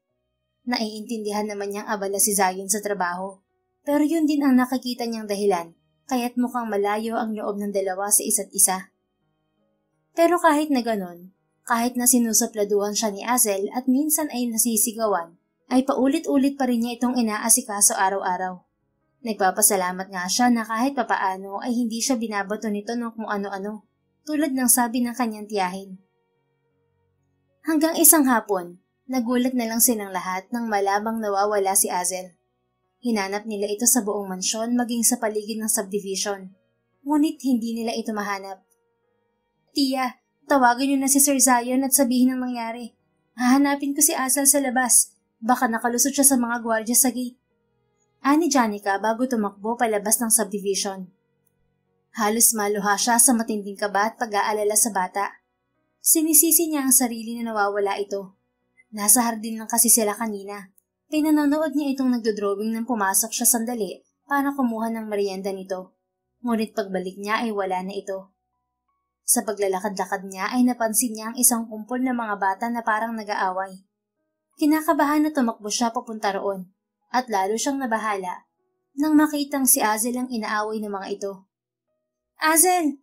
Naiintindihan naman niyang abala si Zion sa trabaho, pero yun din ang nakikita niyang dahilan, kaya't mukhang malayo ang loob ng dalawa sa isa't isa. Pero kahit na ganon, kahit na sinusupladuhan siya ni Azel at minsan ay nasisigawan, ay paulit-ulit pa rin niya itong inaasikaso araw-araw. Nagpapasalamat nga siya na kahit papaano ay hindi siya binabato nito ng kung ano-ano, tulad ng sabi ng kanyang tiyahin. Hanggang isang hapon, nagulat na lang silang lahat nang malamang nawawala si Azel. Hinanap nila ito sa buong mansyon maging sa paligid ng subdivision, ngunit hindi nila ito mahanap. Tiya, tawagan niyo na si Sir Zion at sabihin ang nangyari. Hahanapin ko si Azel sa labas. Baka nakalusot siya sa mga gwardya sa gate. Ani Janica bago tumakbo palabas ng subdivision. Halos maluha siya sa matinding kaba at pag-aalala sa bata. Sinisisi niya ang sarili na nawawala ito. Nasa hardin lang kasi sila kanina. Pinanonood niya itong nagdodrawing nang pumasok siya sandali para kumuha ng merienda nito. Ngunit pagbalik niya ay wala na ito. Sa paglalakad-lakad niya ay napansin niya ang isang kumpol na mga bata na parang nag-aaway. Kinakabahan na tumakbo siya papunta roon at lalo siyang nabahala nang makitang si Azel ang inaaway ng mga ito. Azel!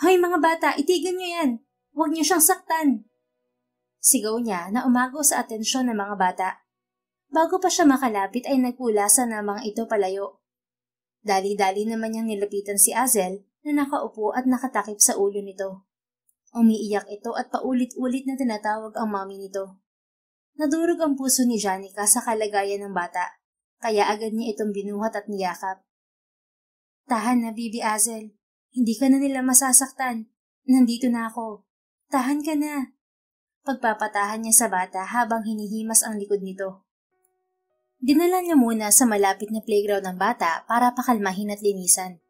Hoy mga bata, itigan niyo yan! Huwag niyo siyang saktan! Sigaw niya na umago sa atensyon ng mga bata. Bago pa siya makalapit ay nagpulasan na mga ito palayo. Dali-dali naman niyang nilapitan si Azel na nakaupo at nakatakip sa ulo nito. Umiiyak ito at paulit-ulit na tinatawag ang mami nito. Nadurog ang puso ni Janica sa kalagayan ng bata, kaya agad niya itong binuhat at niyakap. Tahan na, Bibi Azel. Hindi ka na nila masasaktan. Nandito na ako. Tahan ka na. Pagpapatahan niya sa bata habang hinihimas ang likod nito. Dinala niya muna sa malapit na playground ng bata para pakalmahin at linisan.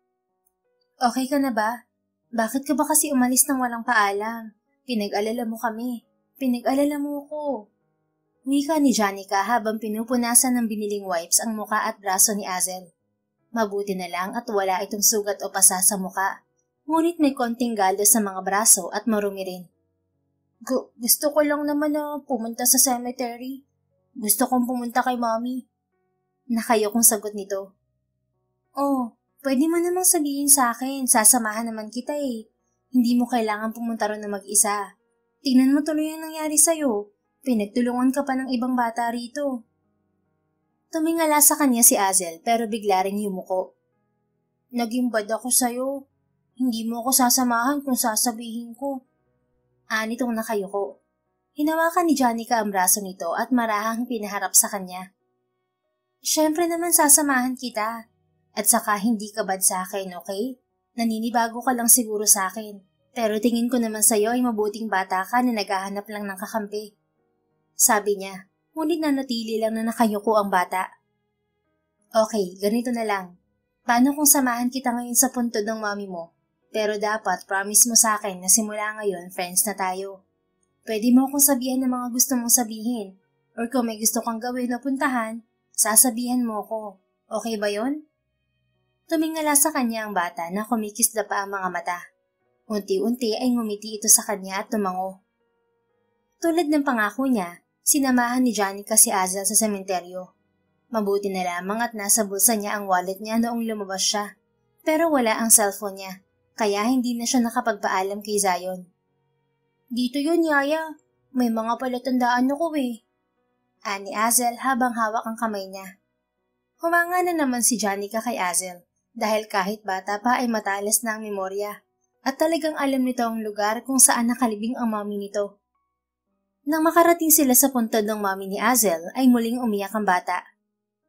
Okay ka na ba? Bakit ka ba kasi umalis nang walang paalam? Pinag-alala mo kami. Pinag-alala mo ko. Wika ni Janica habang pinupunasan ng biniling wipes ang muka at braso ni Azel. Mabuti na lang at wala itong sugat o pasa sa muka. Ngunit may konting galos sa mga braso at marumi rin. Gusto ko lang naman na pumunta sa cemetery. Gusto kong pumunta kay mommy. Nakayokong sagot nito. Oh, Pwede mo namang sabihin sa akin, sasamahan naman kita eh. Hindi mo kailangan pumunta ron na mag-isa. Tingnan mo tuloy ang nangyari sa'yo. Pinagtulungan ka pa ng ibang bata rito. Tumingala sa kanya si Azel pero bigla ring yumuko. Naging bad ako sa'yo. Hindi mo ako sasamahan kung sasabihin ko. Anitong nakayuko. Hinawakan ni Janica ang braso nito at marahang pinaharap sa kanya. Siyempre naman sasamahan kita. At saka hindi ka bad sa akin, okay? Naninibago ka lang siguro sa akin. Pero tingin ko naman sa'yo ay mabuting bata ka na naghahanap lang ng kakampi. Sabi niya, ngunit nanatili lang na nakayuko ang bata. Okay, ganito na lang. Paano kung samahan kita ngayon sa puntod ng mami mo? Pero dapat promise mo sa akin na simula ngayon friends na tayo. Pwede mo akong sabihan ng mga gusto mong sabihin. Or kung may gusto kang gawin o puntahan, sasabihan mo ko. Okay ba yon? Tumingala sa kanya ang bata na kumikisda pa ang mga mata. Unti-unti ay ngumiti ito sa kanya at tumango. Tulad ng pangako niya, sinamahan ni Janica si Azel sa sementeryo. Mabuti na lamang at nasa bulsa niya ang wallet niya noong lumabas siya. Pero wala ang cellphone niya, kaya hindi na siya nakapagpaalam kay Zion. Dito yun, Yaya. May mga palatandaan ako eh. Ani Azel habang hawak ang kamay niya. Humanga na naman si Janica kay Azel dahil kahit bata pa ay matalas na ang memorya at talagang alam nito ang lugar kung saan nakalibing ang mami nito. Nang makarating sila sa puntod ng mami ni Azel ay muling umiyak ang bata.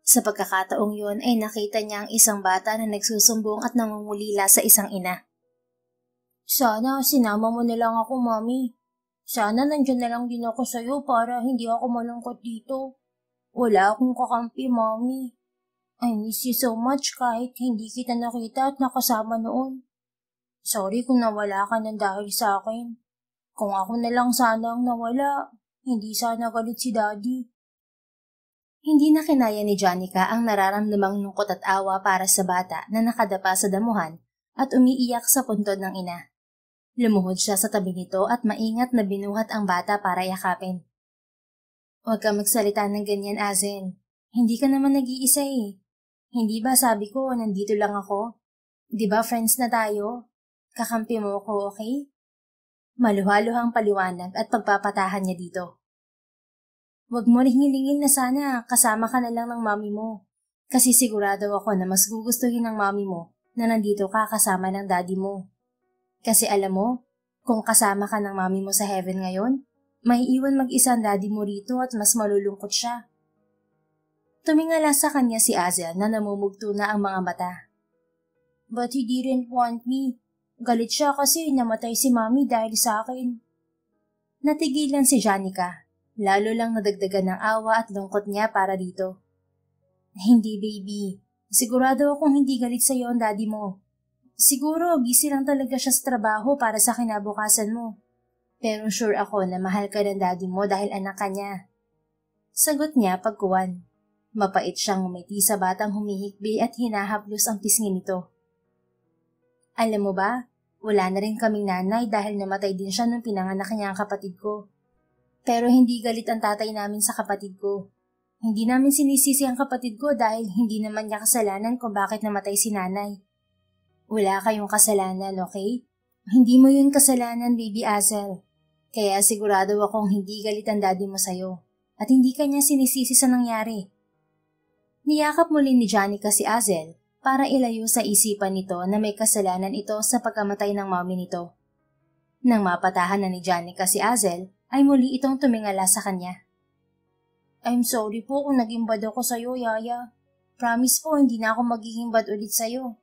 Sa pagkakataong yun ay nakita niya ang isang bata na nagsusumbong at nangungulila sa isang ina. Sana sinama mo na lang ako, mami. Sana nandyan na lang din ako sa'yo para hindi ako malungkot dito. Wala akong kakampi, mami. I miss you so much kahit hindi kita nakita at nakasama noon. Sorry kung nawala ka ng dahil sa akin. Kung ako na lang sana ang nawala, hindi sana galit si Daddy. Hindi na kinaya ni Janica ang nararamdamang lungkot at awa para sa bata na nakadapa sa damuhan at umiiyak sa puntod ng ina. Lumuhod siya sa tabi nito at maingat na binuhat ang bata para yakapin. Huwag ka magsalita ng ganyan, Azen. Hindi ka naman nag-iisa eh. Hindi ba sabi ko nandito lang ako? Di ba friends na tayo? Kakampi mo ako, okay? Maluhaluhang paliwanag at pagpapatahan niya dito. Huwag mo rin hilingin na sana kasama ka na lang ng mami mo. Kasi sigurado ako na mas gugustuhin ng mami mo na nandito ka kasama ng daddy mo. Kasi alam mo, kung kasama ka ng mami mo sa heaven ngayon, may iwan mag-isa ang daddy mo rito at mas malulungkot siya. Tumingala sa kanya si Azel na namumugto na ang mga mata. But he didn't want me. Galit siya kasi namatay si mami dahil sa akin. Natigilan si Janica. Lalo lang nadagdagan ng awa at lungkot niya para dito. Hindi, baby. Sigurado akong hindi galit sa iyo ang daddy mo. Siguro busy lang talaga siya sa trabaho para sa kinabukasan mo. Pero sure ako na mahal ka ng daddy mo dahil anak ka niya. Sagot niya pagkuwan. Mapait siyang ngumiti sa batang humihikbi at hinahaplos ang pisngi nito. Alam mo ba, wala na rin kaming nanay dahil namatay din siya nung pinanganak niya ang kapatid ko. Pero hindi galit ang tatay namin sa kapatid ko. Hindi namin sinisisi ang kapatid ko dahil hindi naman niya kasalanan kung bakit namatay si nanay. Wala kayong kasalanan, okay? Hindi mo yun kasalanan, baby Azel. Kaya sigurado akong hindi galit ang daddy mo sa'yo. At hindi ka niya sinisisi sa nangyari. Niyakap muli ni Janica si Azel para ilayo sa isipan nito na may kasalanan ito sa pagkamatay ng mami nito. Nang mapatahan na ni Janica si Azel, ay muli itong tumingala sa kanya. I'm sorry po kung naging bad ako sa'yo, Yaya. Promise po hindi na ako magiging bad ulit sa'yo.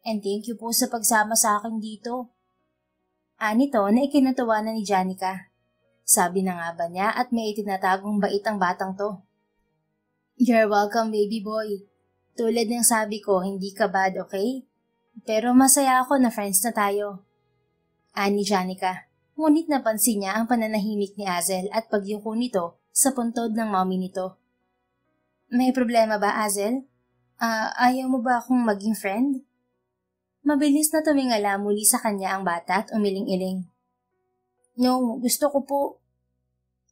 And thank you po sa pagsama sa akin dito. Anito na ikinatuwa na ni Janica. Sabi na nga ba niya at may itinatagong bait ang batang to. You're welcome, baby boy. Tulad ng sabi ko, hindi ka bad, okay? Pero masaya ako na friends na tayo. Ani Janica. Ngunit napansin niya ang pananahimik ni Azel at pagyuko nito sa puntod ng mommy nito. May problema ba, Azel? Ayaw mo ba akong maging friend? Mabilis na tumingala muli sa kanya ang bata at umiling-iling. No, gusto ko po.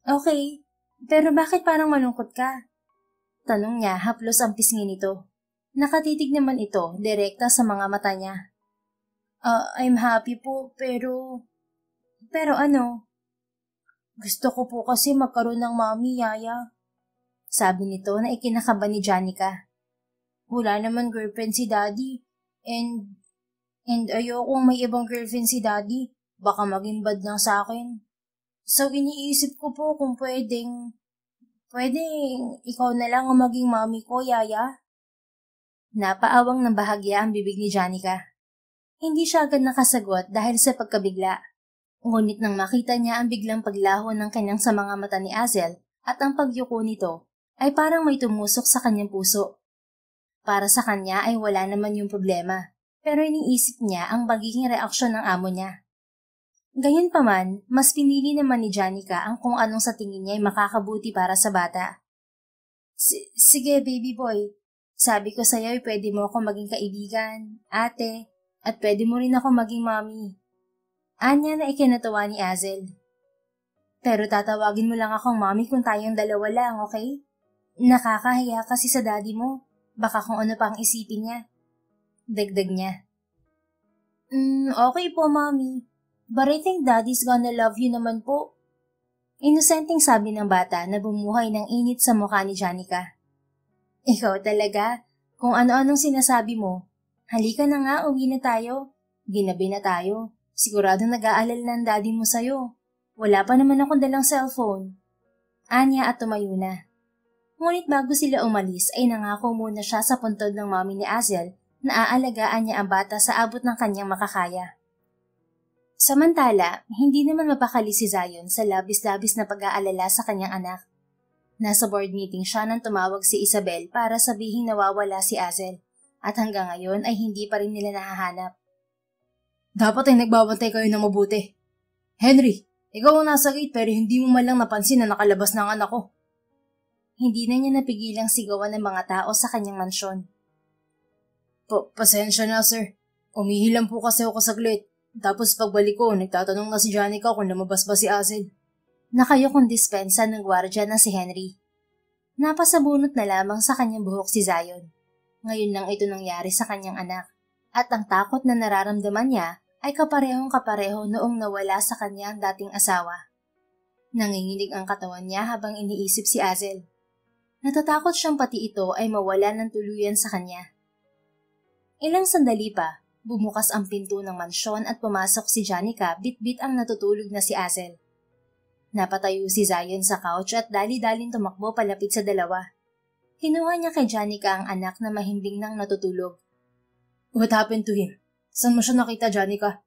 Okay, pero bakit parang malungkot ka? Tanong niya haplos ang pisngi nito. Nakatitig naman ito direkta sa mga mata niya. I'm happy po, pero... Pero ano? Gusto ko po kasi magkaroon ng mommy, Yaya. Sabi nito na ikinakaba ni Janica. Wala naman girlfriend si Daddy. And ayokong may ibang girlfriend si Daddy. Baka maging bad lang sa akin. So iniisip ko po kung pwedeng ikaw na lang ang maging mommy ko, Yaya. Napaawang ng bahagya ang bibig ni Janica. Hindi siya agad nakasagot dahil sa pagkabigla. Ngunit nang makita niya ang biglang paglaho ng kanyang sa mga mata ni Azel at ang pagyuko nito, ay parang may tumusok sa kanyang puso. Para sa kanya ay wala naman yung problema, pero iniisip niya ang magiging reaksyon ng amo niya. Gayunpaman, mas pinili naman ni Janica ang kung anong sa tingin niya ay makakabuti para sa bata. Sige baby boy, sabi ko sa'yo ay pwede mo ako maging kaibigan, ate, at pwede mo rin ako maging mommy. Anya na ikinatawa ni Azel. Pero tatawagin mo lang akong mommy kung tayong dalawa lang, okay? Nakakahiya kasi sa daddy mo. Baka kung ano pang isipin niya. Dagdag niya. Okay po, mommy. But I think daddy's gonna love you naman po. Inosenteng sabi ng bata na bumuhay ng init sa mukha ni Janica. Ikaw talaga. Kung ano-anong sinasabi mo. Halika na nga, uwi na tayo. Ginabi na tayo. Siguradong nag-aalala ng daddy mo sa'yo. Wala pa naman akong dalang cellphone. Anya at tumayo na. Ngunit bago sila umalis ay nangako muna siya sa puntod ng mami ni Azel na aalagaan niya ang bata sa abot ng kanyang makakaya. Samantala, hindi naman mapakali si Zion sa labis-labis na pag-aalala sa kanyang anak. Nasa board meeting siya nang tumawag si Isabel para sabihing nawawala si Azel at hanggang ngayon ay hindi pa rin nila nahahanap. Dapat ay nagbabantay kayo ng mabuti. Henry, ikaw ang nasa gate pero hindi mo man lang napansin na nakalabas ng anak ko. Hindi na niya napigilang sigawan ng mga tao sa kanyang mansyon. Pasensya na sir. Umihi lang po kasi ako saglit. Tapos pagbalik ko, nagtatanong na si Janica kung lumabas ba si Azel. Nakayokong dispensa ng gwardya na si Henry. Napasabunot na lamang sa kanyang buhok si Zion. Ngayon lang ito nangyari sa kanyang anak. At ang takot na nararamdaman niya ay kaparehong-kapareho noong nawala sa kanya ang dating asawa. Nanginginig ang katawan niya habang iniisip si Azel. Natatakot siyang pati ito ay mawala ng tuluyan sa kanya. Ilang sandali pa, bumukas ang pinto ng mansyon at pumasok si Janica bit-bit ang natutulog na si Azel. Napatayo si Zion sa couch at dali-daling tumakbo palapit sa dalawa. Kinuha niya kay Janica ang anak na mahimbing nang natutulog. What happened to him? Saan mo siya nakita, Janica?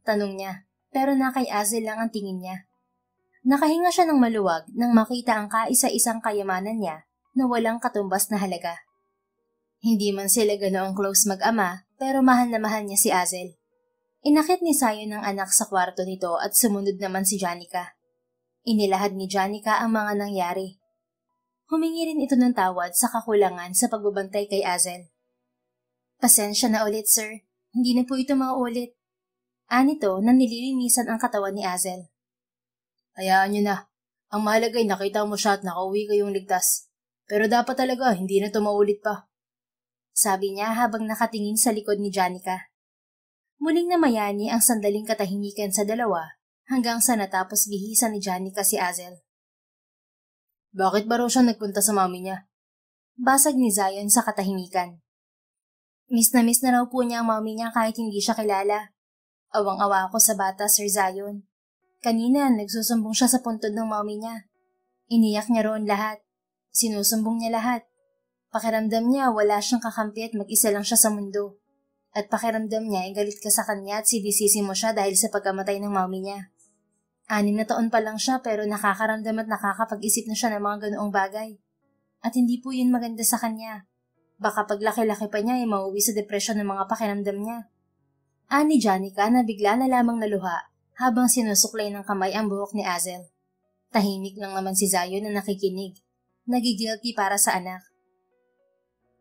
Tanong niya, pero na kay Azel lang ang tingin niya. Nakahinga siya ng maluwag nang makita ang kaisa-isang kayamanan niya na walang katumbas na halaga. Hindi man sila ganoong close mag-ama, pero mahal na mahal niya si Azel. Inakit ni Zion ang anak sa kwarto nito at sumunod naman si Janica. Inilahad ni Janica ang mga nangyari. Humingi rin ito ng tawad sa kakulangan sa pagbabantay kay Azel. Pasensya na ulit, sir. Hindi na po ito mauulit. Anito na nililinisan ang katawan ni Azel. Hayaan niyo na. Ang mahalaga ay nakita mo siya at nakauwi kayong ligtas. Pero dapat talaga, hindi na ito maulit pa. Sabi niya habang nakatingin sa likod ni Janica. Muling namayani ang sandaling katahimikan sa dalawa hanggang sa natapos bihisan ni Janica si Azel. Bakit ba raw siya nagpunta sa mami niya? Basag ni Zion sa katahimikan. Miss na raw po niya ang mami niya kahit hindi siya kilala. Awang-awa ako sa bata, Sir Zion. Kanina, nagsusumbong siya sa puntod ng mami niya. Iniyak niya roon lahat. Sinusumbong niya lahat. Pakiramdam niya wala siyang kakampi at mag-isa lang siya sa mundo. At pakiramdam niya ay galit ka sa kanya at sinisisi mo siya dahil sa pagkamatay ng mami niya. 6 na taon pa lang siya pero nakakaramdam at nakakapag-isip na siya ng mga ganoong bagay. At hindi po yun maganda sa kanya. Baka paglaki-laki pa niya ay mauwi sa depresyon ng mga pakiramdam niya. Ani Janica na bigla na lamang naluha habang sinusuklay ng kamay ang buhok ni Azel. Tahimik lang naman si Zion na nakikinig. Nagigilty para sa anak.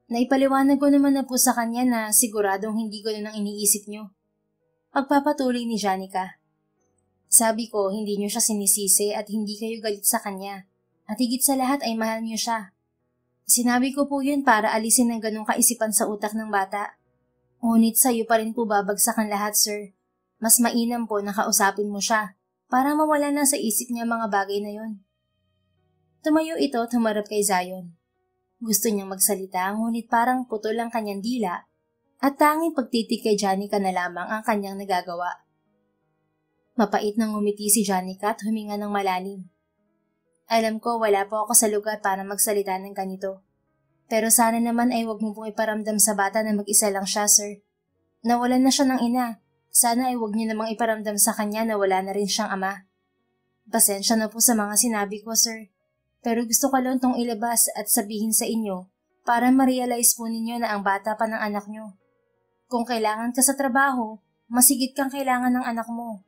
Naipaliwanag ko naman na po sa kanya na siguradong hindi ko ang iniisip niyo. Pagpapatuloy ni Janica. Sabi ko hindi niyo siya sinisisi at hindi kayo galit sa kanya. At higit sa lahat ay mahal niyo siya. Sinabi ko po yun para alisin ng ganong kaisipan sa utak ng bata. Ngunit sa'yo pa rin po babagsak ang lahat, sir. Mas mainam po na kausapin mo siya para mawala na sa isip niya mga bagay na yon. Tumayo ito at humarap kay Zion. Gusto niyang magsalita ngunit parang putol ang kanyang dila at tanging pagtitig kay Janica na lamang ang kanyang nagagawa. Mapait nang ngumiti si Janica at huminga ng malalim. Alam ko wala po ako sa lugar para magsalita ng ganito. Pero sana naman ay huwag mo pong iparamdam sa bata na mag-isa lang siya, sir. Nawalan na siya ng ina. Sana ay huwag niyo namang iparamdam sa kanya na wala na rin siyang ama. Pasensya na po sa mga sinabi ko, sir. Pero gusto ko lang tong ilabas at sabihin sa inyo para ma-realize po ninyo na ang bata pa ng anak nyo. Kung kailangan ka sa trabaho, masigit kang kailangan ng anak mo.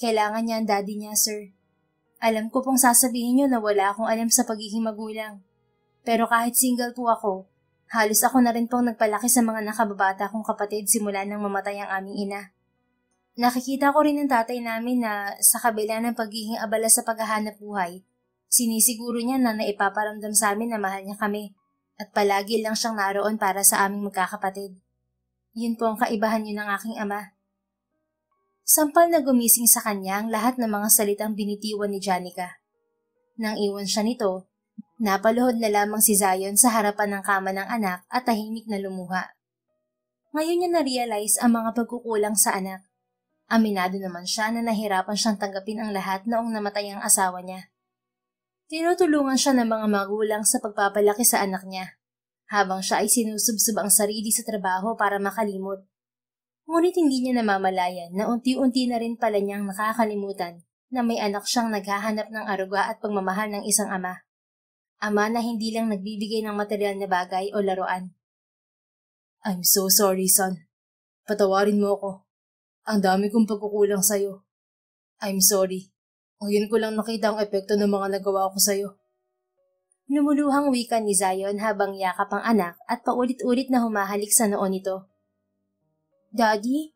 Kailangan niya ang daddy niya, sir. Alam ko pong sasabihin niyo na wala akong alam sa pagiging magulang. Pero kahit single po ako, halos ako na rin pong nagpalaki sa mga nakababata kong kapatid simula nang mamatay ang aming ina. Nakikita ko rin ng tatay namin na sa kabila ng pagiging abala sa paghahanap buhay, sinisiguro niya na naipaparamdam sa amin na mahal niya kami at palagi lang siyang naroon para sa aming magkakapatid. Yun po ang kaibahan niyo ng aking ama. Sampal na gumising sa kanya ang lahat ng mga salitang binitiwan ni Janica. Nang iwan siya nito, napaluhod na lamang si Zion sa harapan ng kama ng anak at tahimik na lumuha. Ngayon niya na-realize ang mga pagkukulang sa anak. Aminado naman siya na nahirapan siyang tanggapin ang lahat noong namatay ang asawa niya. Tinutulungan siya ng mga magulang sa pagpapalaki sa anak niya, habang siya ay sinusubsob ang sarili sa trabaho para makalimot. Ngunit hindi niya namamalayan na unti-unti na rin pala niyang nakakalimutan na may anak siyang naghahanap ng aruga at pagmamahal ng isang ama. Ama na hindi lang nagbibigay ng material na bagay o laruan. I'm so sorry, son. Patawarin mo ako. Ang dami kong pagkukulang sa'yo. I'm sorry. Ngayon ko lang nakita ang epekto ng mga nagawa ko sa'yo. Lumuluhang wika ni Zion habang yakap ang anak at paulit-ulit na humahalik sa noo nito. Daddy?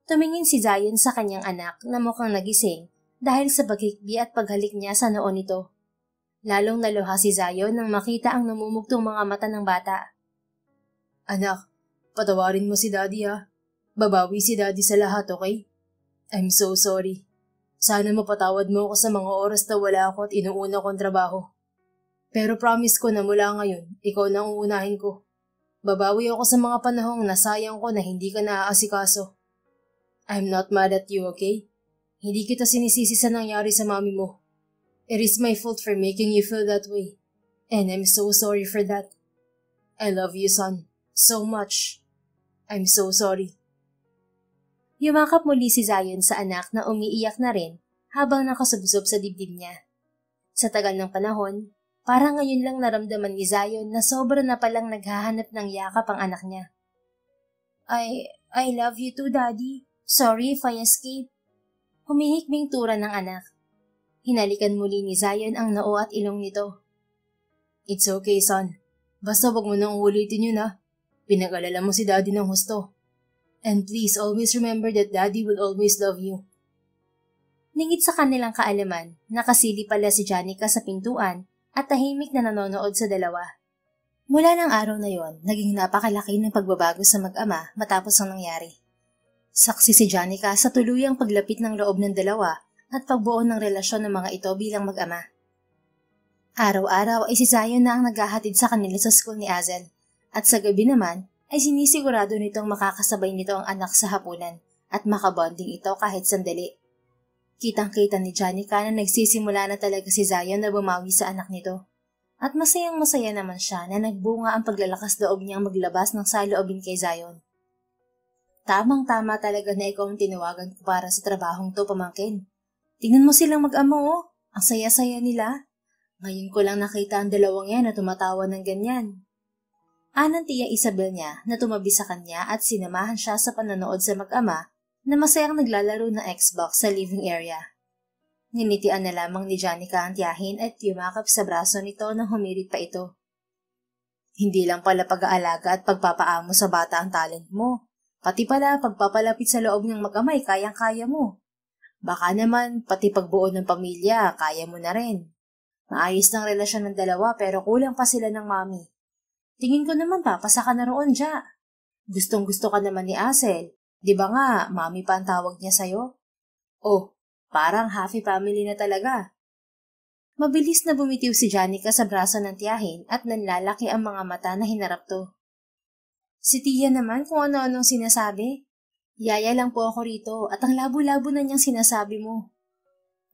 Tumingin si Zion sa kanyang anak na mukhang nagising dahil sa paghikbi at paghalik niya sa noo nito. Lalong naluha si Zion nang makita ang namumugtong mga mata ng bata. Anak, patawarin mo si Daddy ha. Babawi si Daddy sa lahat, okay? I'm so sorry. Sana mapatawad mo ako sa mga oras na wala ako at inuuna kong trabaho. Pero promise ko na mula ngayon, ikaw na ang uunahin ko. Babawi ako sa mga panahong nasayang ko na hindi ka naaasikaso. I'm not mad at you, okay? Hindi kita sinisisi sa nangyari sa mami mo. It is my fault for making you feel that way. And I'm so sorry for that. I love you, son. So much. I'm so sorry. Yumakap muli si Zion sa anak na umiiyak na rin habang nakasubsob sa dibdib niya. Sa tagal ng panahon, parang ngayon lang naramdaman ni Zion na sobra na palang naghahanap ng yakap ang anak niya. I love you too, Daddy. Sorry if I escape. Humihikbing tura ng anak. Hinalikan muli ni Zion ang noo at ilong nito. It's okay, son. Basta wag mo nang ulitin yun ha. Pinag-alala mo si Daddy ng husto. And please always remember that Daddy will always love you. Ningit sa kanilang kaalaman, nakasili pala si Janica sa pintuan at tahimik na nanonood sa dalawa. Mula ng araw na yon, naging napakalaki ng pagbabago sa mag-ama matapos ang nangyari. Saksi si Janica sa tuluyang paglapit ng loob ng dalawa at pagbuo ng relasyon ng mga ito bilang mag-ama. Araw-araw ay si Zion na ang naghahatid sa kanila sa school ni Azel at sa gabi naman ay sinisigurado nitong makakasabay nito ang anak sa hapunan at makabonding ito kahit sandali. Kitang-kita ni Janica na nagsisimula na talaga si Zion na bumawi sa anak nito. At masayang-masaya naman siya na nagbunga ang paglalakas loob niyang maglabas ng saloobin kay Zion. Tamang-tama talaga na ikaw ang tinawagan ko para sa trabahong to, pamangkin. Tingnan mo silang mag-ama oh, ang saya-saya nila. Ngayon ko lang nakita ang dalawang yan na tumatawa ng ganyan. Anang tiya Isabel niya na tumabi sa kanya at sinamahan siya sa panonood sa mag-ama na masayang naglalaro ng Xbox sa living area. Ninitian na lamang ni Janica ang tiyahin at yumakap sa braso nito nang humirit pa ito. Hindi lang pala pag-aalaga at pagpapaamo sa bata ang talent mo, pati pala pagpapalapit sa loob ng mag-amay kayang-kaya mo. Baka naman pati pagbuo ng pamilya kaya mo na rin. Maayos ng relasyon ng dalawa pero kulang pa sila ng mami. Tingin ko naman papasa ka na roon, Ja. Gustong gusto ka naman ni Asel. Di ba nga, mami pa ang tawag niya sa'yo? Oh, parang happy family na talaga. Mabilis na bumitiw si Janica sa braso ng tiyahin at nanlalaki ang mga mata na hinarap to. Si Tia naman kung ano-anong sinasabi. Yaya lang po ako rito at ang labo-labo na niyang sinasabi mo.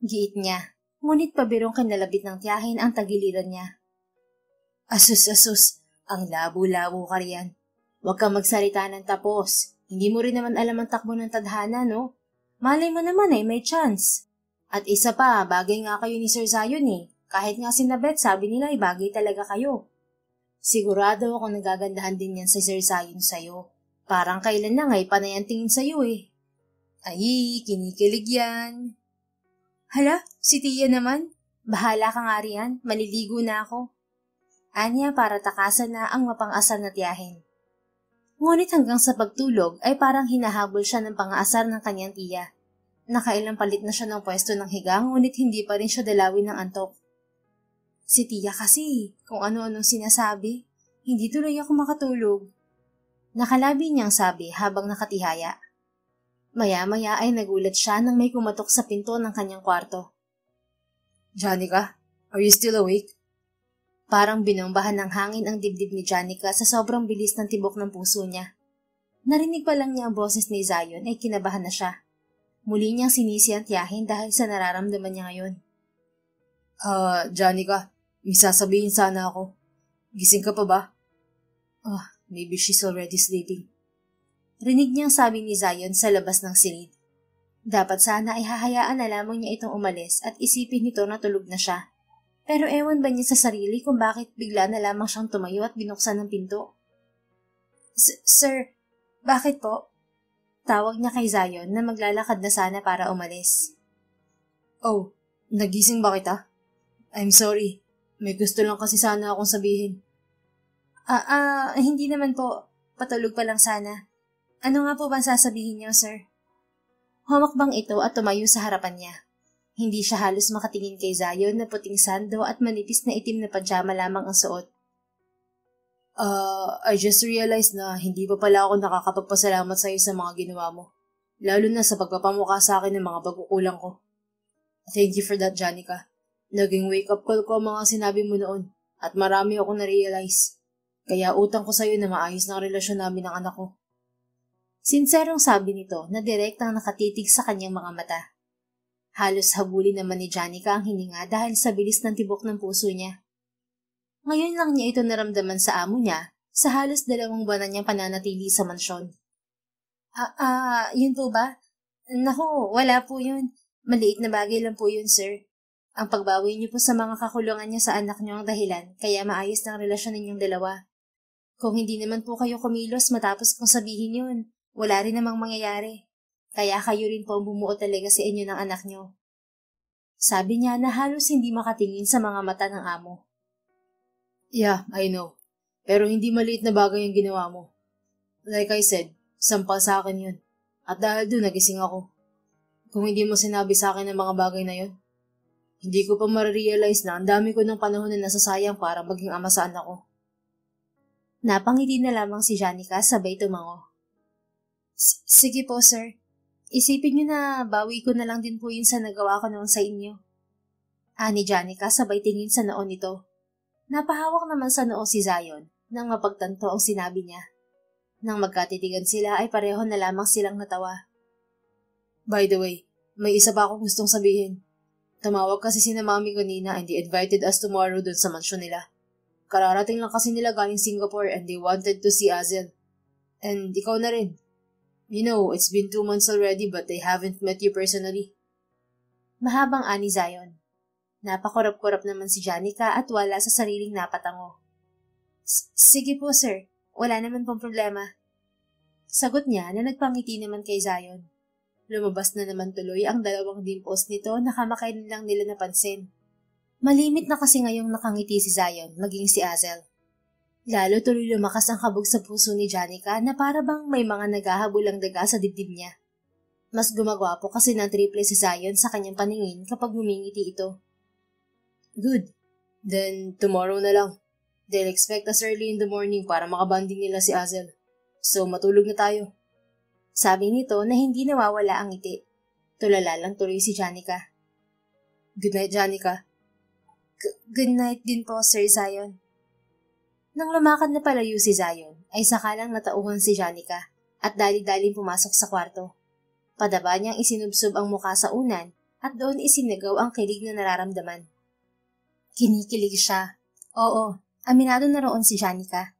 Giit niya, ngunit pabirong kinalabit ng tiyahin ang tagiliran niya. Asus, ang labo-labo ka riyan. Huwag kang magsalita ng tapos. Hindi mo rin naman alam ang takbo ng tadhana, no? Malay mo naman may chance. At isa pa, bagay nga kayo ni Sir Zion eh. Kahit nga si Nabet, sabi nila bagay talaga kayo. Sigurado ako nagagandahan din yan si Sir Zion sa'yo. Parang kailan lang panay ang tingin sa'yo eh. Ay, kinikilig yan. Hala, si Tia naman. Bahala ka nga riyan, maliligo na ako. Anya para takasan na ang mapang-asar na tiyahin. Ngunit hanggang sa pagtulog ay parang hinahabol siya ng pang-aasar ng kanyang tiya. Nakailang palit na siya ng pwesto ng higang ngunit hindi pa rin siya dalawin ng antok. Si Tia kasi, kung ano-anong sinasabi, hindi tuloy ako makatulog. Nakalabi niyang sabi habang nakatihaya. Maya-maya ay nagulat siya nang may kumatok sa pinto ng kanyang kwarto. Janica, are you still awake? Parang binombahan ng hangin ang dibdib ni Janica sa sobrang bilis ng tibok ng puso niya. Narinig pa lang niya ang boses ni Zion ay kinabahan na siya. Muli niyang sinisi ang tiyahin dahil sa nararamdaman niya ngayon. Janica, may sasabihin sana ako. Gising ka pa ba? Maybe she's already sleeping. Rinig niyang sabi ni Zion sa labas ng silid. Dapat sana ay hahayaan na lamang niya itong umalis at isipin nito na tulog na siya. Pero ewan ba niya sa sarili kung bakit bigla na lamang siyang tumayo at binuksan ng pinto? Sir, bakit po? Tawag niya kay Zion na maglalakad na sana para umalis. Oh, nagising ba kita? I'm sorry. May gusto lang kasi sana akong sabihin. Hindi naman po. Patulog pa lang sana. Ano nga po ba sasabihin niyo, sir? Humakbang ito at tumayo sa harapan niya. Hindi siya halos makatingin kay Zion na puting sando at manipis na itim na pajama lamang ang suot. I just realized na hindi pa pala ako nakakapagpasalamat sa iyo sa mga ginawa mo. Lalo na sa pagpapamukha sa akin ng mga pagkukulang ko. Thank you for that, Janica. Naging wake-up call ko ang mga sinabi mo noon at marami akong na-realize. Kaya utang ko sa iyo na maayos na ang relasyon namin ng anak ko. Sinserong sabi nito na direktang nakatitig sa kanyang mga mata. Halos habulin naman ni Janica ang hininga dahil sa bilis ng tibok ng puso niya. Ngayon lang niya ito naramdaman sa amo niya sa halos 2 buwan na niyang pananatili sa mansyon. Yun po ba? Naku, wala po yun. Maliit na bagay lang po yun, sir. Ang pagbawi niyo po sa mga kakulungan niya sa anak niyo ang dahilan kaya maayos ng relasyon ninyong dalawa. Kung hindi naman po kayo kumilos matapos kong sabihin yun, wala rin namang mangyayari. Kaya kayo rin po ang bumuo talaga sa inyo ng anak niyo. Sabi niya na halos hindi makatingin sa mga mata ng amo. Yeah, I know. Pero hindi maliit na bagay yung ginawa mo. Like I said, sampal sa akin yun. At dahil doon nagising ako. Kung hindi mo sinabi sa akin ang mga bagay na yun, hindi ko pa ma-realize na ang dami ko ng panahon na nasasayang para maging ama sa anak ko. Napangiti na lamang si Janica sabay tumango. Sige po, sir. Isipin niyo na bawi ko na lang din po yun sa nagawa ko noon sa inyo. Ani Janica sabay tingin sa noon nito. Napahawak naman sa noo si Zion nang mapagtanto ang sinabi niya. Nang magkatitigan sila ay pareho na lamang silang natawa. By the way, may isa pa akong gustong sabihin. Tumawag kasi sina mami kanina and they invited us tomorrow dun sa mansyon nila. Kararating lang kasi nila galing Singapore and they wanted to see Azel. And ikaw na rin. You know, it's been 2 months already but they haven't met you personally. Mahabang ani Zion. Napakurap-kurap naman si Janica at wala sa sariling napatango. Sige po, sir. Wala naman pong problema. Sagot niya na nagpangiti naman kay Zion. Lumabas na naman tuloy ang 2 dimples nito na kamakailan lang nila napansin. Malimit na kasi ngayong nakangiti si Zion, maging si Azel. Lalo tuloy lumakas ang kabog sa puso ni Janica na para bang may mga naghahabulang daga sa dibdib niya. Mas gumagwapo kasi ng triple si Zion sa kanyang paningin kapag humingiti ito. Good. Then, tomorrow na lang. They'll expect us early in the morning para makabanding nila si Azel. So, matulog na tayo. Sabi nito na hindi nawawala ang ngiti. Tulala lang tuloy si Janica. Good night, Janica. Good night din po, Sir Zion. Nang lumakad na palayo si Zion, ay sakalang natauhan si Janica at dali-daling pumasok sa kwarto. Padaba niyang isinubsob ang muka sa unan at doon isinagaw ang kilig na nararamdaman. Kinikilig siya. Oo, aminado na roon si Janica.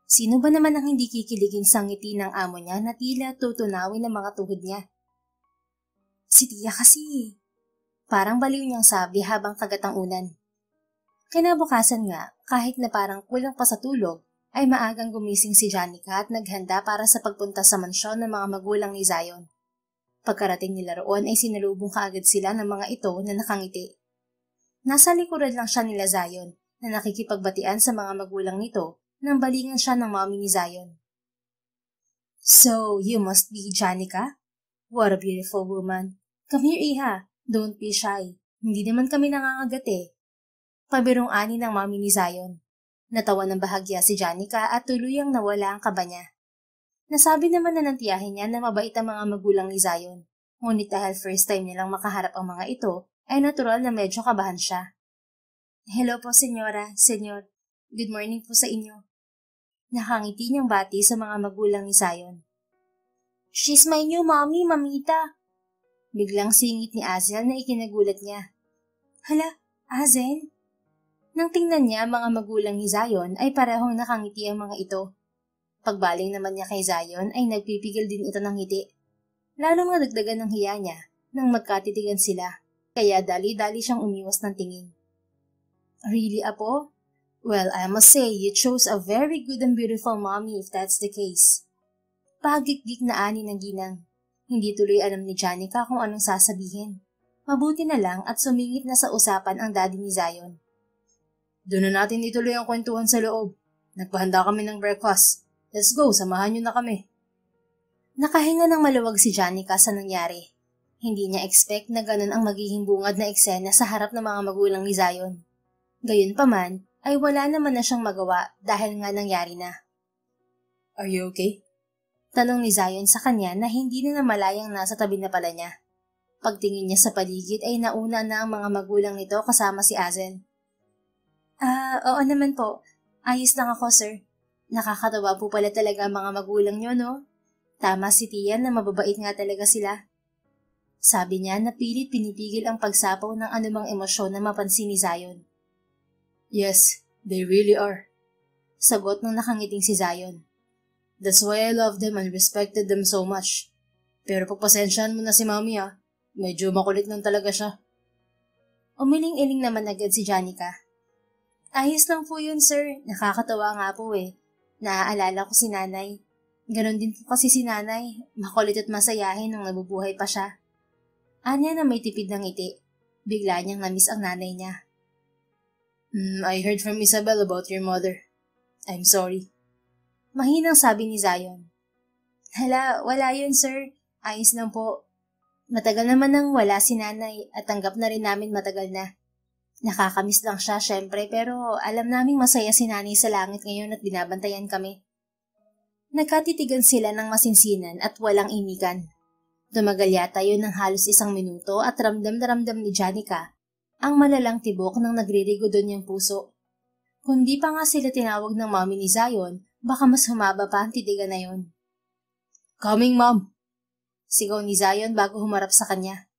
Sino ba naman ang hindi kikiligin sa ngiti ng amo niya na tila tutunawin ang mga tuhod niya? Si Tia kasi. Parang baliw niyang sabi habang kagat ang unan. Kinabukasan nga, kahit na parang kulang pa sa tulog, ay maagang gumising si Janica at naghanda para sa pagpunta sa mansyon ng mga magulang ni Zion. Pagkarating nila roon ay sinalubong kaagad sila ng mga ito na nakangiti. Nasa likuran lang siya nila Zion na nakikipagbatian sa mga magulang nito nang balingan siya ng mommy ni Zion. So, you must be Janica? What a beautiful woman. Come here, Iha. Don't be shy. Hindi naman kami nangangagat eh. Pabirong ani ng mami ni Zion. Natawa ng bahagya si Janica at tuluyang nawala ang kaba niya. Nasabi naman na ng tiyahin niya na mabait ang mga magulang ni Zion. Ngunit dahil first time nilang makaharap ang mga ito, ay natural na medyo kabahan siya. Hello po, senyora, senyor. Good morning po sa inyo. Nakangiti niyang bati sa mga magulang ni Zion. She's my new mommy, mamita. Biglang singit ni Azel na ikinagulat niya. Hala, Azel? Nang tingnan niya ang mga magulang ni Zion ay parehong nakangiti ang mga ito. Pagbaling naman niya kay Zion ay nagpipigil din ito ng ngiti. Lalong nadagdagan ng hiya niya nang magkatitigan sila, kaya dali-dali siyang umiwas ng tingin. Really, Apo? Well, I must say you chose a very good and beautiful mommy if that's the case. Pagigdik na ani ng ginang. Hindi tuloy alam ni Janica kung anong sasabihin. Mabuti na lang at sumingit na sa usapan ang daddy ni Zion. Doon na natin ituloy ang kwentuhan sa loob. Nagpahanda kami ng breakfast. Let's go, samahan niyo na kami. Nakahinga ng maluwag si Janica sa nangyari. Hindi niya expect na ganun ang magiging bungad na eksena sa harap ng mga magulang ni Zion. Gayunpaman, ay wala naman na siyang magawa dahil nga nangyari na. Are you okay? Tanong ni Zion sa kanya na hindi na namalayang nasa tabi na pala niya. Pagtingin niya sa paligid ay nauna na ang mga magulang nito kasama si Azel. Oo naman po. Ayos lang ako, sir. Nakakatawa po pala talaga ang mga magulang niyo, no? Tama si Tian na mababait nga talaga sila. Sabi niya na pilit pinipigil ang pagsapaw ng anumang emosyon na mapansin ni Zion. Yes, they really are. Sagot ng nakangiting si Zion. That's why I love them and respected them so much. Pero pagpasensyahan mo na si Mami medyo makulit lang talaga siya. Umiling-iling naman agad si Janica. Ayos lang po yun, sir. Nakakatawa nga po eh. Naaalala ko si nanay. Ganon din po kasi si nanay. Makulit at masayahin nung nabubuhay pa siya. Anya na may tipid ng ngiti. Bigla niyang namiss ang nanay niya. I heard from Isabel about your mother. I'm sorry. Mahinang sabi ni Zion. Hala, wala yun, sir. Ayos lang po. Matagal naman nang wala si nanay at tanggap na rin namin matagal na. Nakakamiss lang siya, syempre, pero alam naming masaya si nanay sa langit ngayon at binabantayan kami. Nagkatitigan sila ng masinsinan at walang imikan. Tumagal yata yun ng halos 1 minuto at ramdam na ramdam ni Janica ang malalang tibok ng nagririgo doon niyang puso. Kundi pa nga sila tinawag ng mommy ni Zion, baka mas humaba pa ang titigan na yun. Coming, Mom! Sigaw ni Zion bago humarap sa kanya.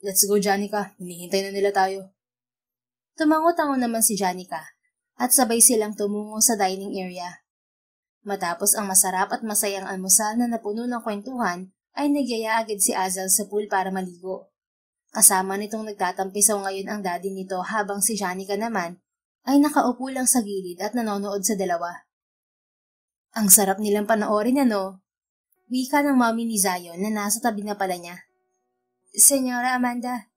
Let's go, Janica. Hinihintay na nila tayo. Tumango-tango naman si Janica at sabay silang tumungo sa dining area. Matapos ang masarap at masayang almusal na napuno ng kwentuhan, ay nagyaya agad si Azel sa pool para maligo. Kasama nitong nagtatampisaw ngayon ang daddy nito habang si Janica naman ay nakaupo lang sa gilid at nanonood sa dalawa. Ang sarap nilang panoorin wika ng mommy ni Zion na nasa tabi na pala niya. Senyora Amanda.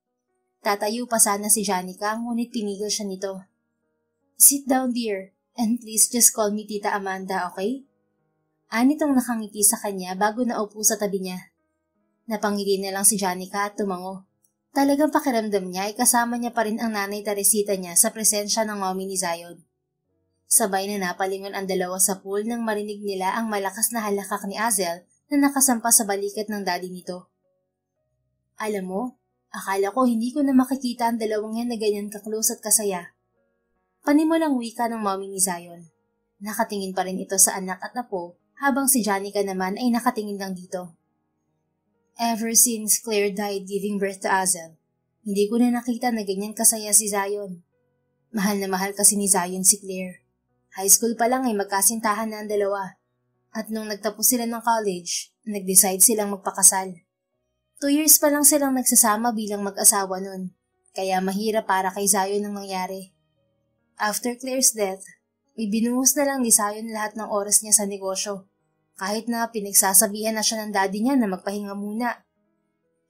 Tatayo pa sana si Janica ngunit tinigil siya nito. Sit down dear and please just call me Tita Amanda, okay? Anitong nakangiti sa kanya bago naupo sa tabi niya. Napangiti na lang si Janica at tumango. Talagang pakiramdam niya ay kasama niya pa rin ang nanay Teresita niya sa presensya ng mommy ni Zion. Sabay na napalingon ang dalawa sa pool nang marinig nila ang malakas na halakak ni Azel na nakasampa sa balikat ng daddy nito. Alam mo, akala ko hindi ko na makikita ang dalawang yan na ganyan ka-close at kasaya. Panimulang wika ng mommy ni Zion. Nakatingin pa rin ito sa anak at apo habang si Janica naman ay nakatingin lang dito. Ever since Claire died giving birth to Azel, hindi ko na nakita na ganyan kasaya si Zion. Mahal na mahal kasi ni Zion si Claire. High school pa lang ay magkasintahan na ang dalawa. At nung nagtapos sila ng college, nag-decide silang magpakasal. 2 years pa lang silang nagsasama bilang mag-asawa nun, kaya mahirap para kay Zion ang nangyari. After Claire's death, ibinuhos na lang ni Zion lahat ng oras niya sa negosyo, kahit na pinagsasabihan na siya ng daddy niya na magpahinga muna.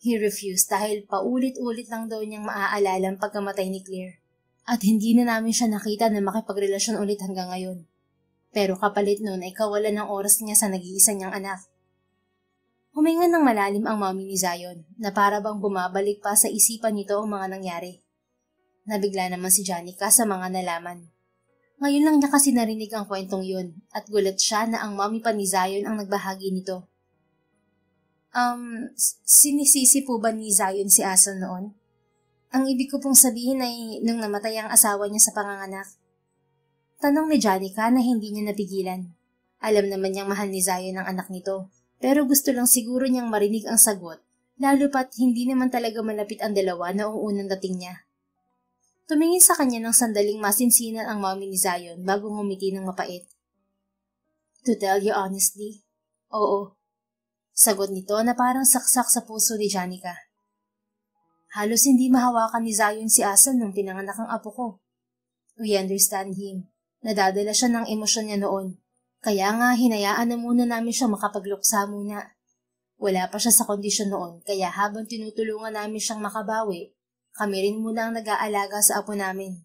He refused dahil paulit-ulit lang daw niyang maaalala ang pagkamatay ni Claire. At hindi na namin siya nakita na makipagrelasyon ulit hanggang ngayon. Pero kapalit nun ay kawalan ng oras niya sa nag-iisa niyang anak. Huminga ng malalim ang mommy ni Zion na para bang bumabalik pa sa isipan nito ang mga nangyari. Nabigla naman si Janica sa mga nalaman. Ngayon lang niya kasi narinig ang kwentong yun at gulat siya na ang mommy pa ni Zion ang nagbahagi nito. Sinisisi po ba ni Zion si Azel noon? Ang ibig ko pong sabihin ay nung namatay ang asawa niya sa panganganak. Tanong ni Janica na hindi niya napigilan. Alam naman niyang mahal ni Zion ang anak nito, pero gusto lang siguro niyang marinig ang sagot, lalo pat hindi naman talaga malapit ang dalawa noong unang dating niya. Tumingin sa kanya ng sandaling masinsinan ang mommy ni Zion bago ngumiti ng mapait. To tell you honestly, oo. Sagot nito na parang saksak sa puso ni Janica. Halos hindi mahawakan ni Zion si Azel nung pinanganak ang apo ko. We understand him. Nadadala siya ng emosyon niya noon. Kaya nga hinayaan na muna namin siya makapagluksa muna. Wala pa siya sa kondisyon noon, kaya habang tinutulungan namin siyang makabawi, kami rin muna ang nag-aalaga sa apo namin.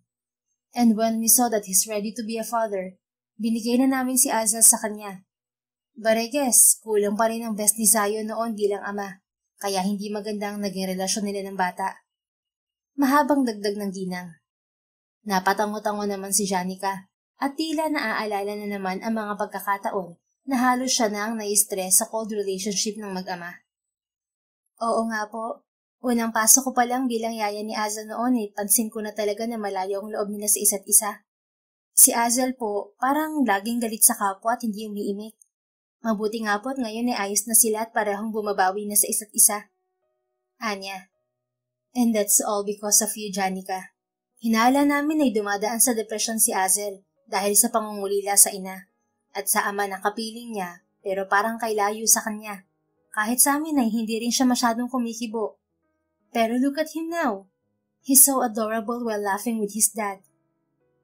And when we saw that he's ready to be a father, binigay na namin si Azel sa kanya. But I guess, kulang pa rin ang best ni Zion noon bilang ama. Kaya hindi magandang naging relasyon nila ng bata. Mahabang dagdag ng ginang. Napatango-tango naman si Janica at tila naaalala na naman ang mga pagkakataon na halos siya na ang nai-stress sa cold relationship ng mag-ama. Oo nga po, unang pasok ko pa lang bilang yaya ni Azel noon pansin ko na talaga na malayo ang loob nila sa isa't isa. Si Azel po, parang laging galit sa kapwa at hindi umiimik. Mabuti nga po't ngayon ay ayos na sila at parehong bumabawi na sa isa't isa. Anya. And that's all because of you, Janica. Hinala namin ay dumadaan sa depression si Azel dahil sa pangungulila sa ina at sa ama na kapiling niya pero parang kay layo sa kanya. Kahit sa amin ay hindi rin siya masyadong kumikibo. Pero look at him now. He's so adorable while laughing with his dad.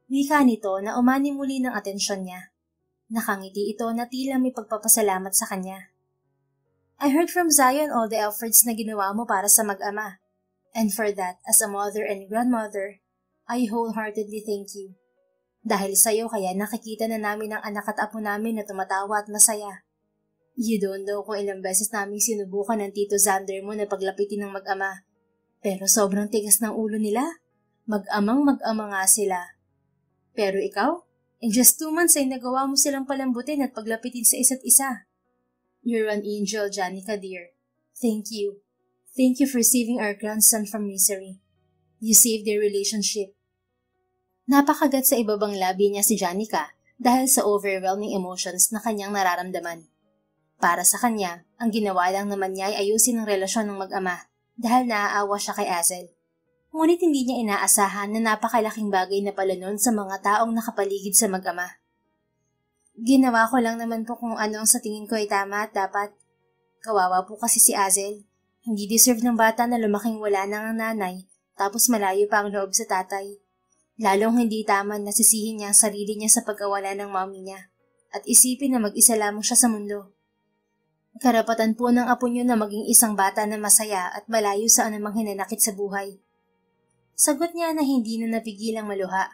Wika nito na umani muli ng atensyon niya. Nakangiti ito na tila may pagpapasalamat sa kanya. I heard from Zion all the efforts na ginawa mo para sa mag-ama. And for that, as a mother and grandmother, I wholeheartedly thank you. Dahil sa'yo kaya nakikita na namin ang anak at apo namin na tumatawa at masaya. You don't know kung ilang beses namin sinubukan ng Tito Xander mo na paglapitin ng mag-ama. Pero sobrang tigas ng ulo nila. Mag-amang mag-ama nga sila. Pero ikaw? In just 2 months ay nagawa mo silang palambutin at paglapitin sa isa't isa. You're an angel, Janica dear. Thank you. Thank you for saving our grandson from misery. You saved their relationship. Napakagat sa ibabang labi niya si Janica dahil sa overwhelming emotions na kanyang nararamdaman. Para sa kanya, ang ginawa lang naman niya ay ayusin ang relasyon ng mag-ama dahil naaawa siya kay Azel. Ngunit hindi niya inaasahan na napakalaking bagay na pala nun sa mga taong nakapaligid sa mag-ama. Ginawa ko lang naman po kung ano ang sa tingin ko ay tama at dapat. Kawawa po kasi si Azel. Hindi deserve ng bata na lumaking wala nang ang nanay tapos malayo pa ang loob sa tatay. Lalong hindi tama na sisihin niya ang sarili niya sa pagkawala ng mommy niya at isipin na mag-isa lamang siya sa mundo. Karapatan po ng apo niyo na maging isang bata na masaya at malayo sa anumang hinanakit sa buhay. Sagot niya na hindi na napigilang maluha.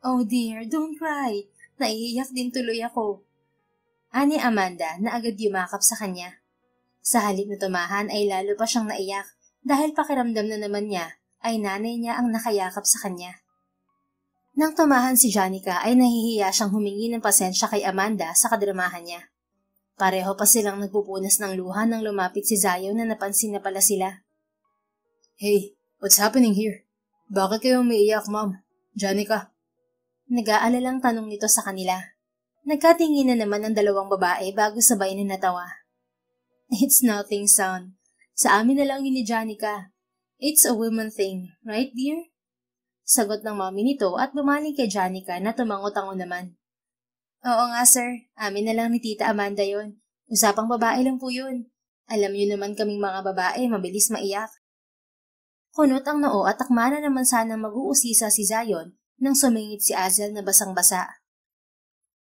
Oh dear, don't cry. Naiiyak din tuloy ako. Ani Amanda na agad yumakap sa kanya. Sa halip na tumahan ay lalo pa siyang naiyak Dahil pakiramdam na naman niya ay nanay niya ang nakayakap sa kanya. Nang tumahan si Janica ay nahihiya siyang humingi ng pasensya kay Amanda sa kadramahan niya. Pareho pa silang nagpupunas ng luha nang lumapit si Zion na napansin na pala sila. Hey, what's happening here? Bakit kayo umiiyak, Ma'am? Janica? Nag-aalalang tanong nito sa kanila. Nagkatingin na naman ang dalawang babae bago sabay na natawa. It's nothing, son. Sa amin na lang yun ni Janica. It's a woman thing, right dear? Sagot ng mami nito at bumaling kay Janica na tumango-tango naman. Oo nga sir, amin na lang ni Tita Amanda yon. Usapang babae lang po yun. Alam niyo naman kaming mga babae, mabilis maiyak. Kunot ang noo at takma na naman sanang mag-uusisa si Zion nang sumingit si Azel na basang-basa.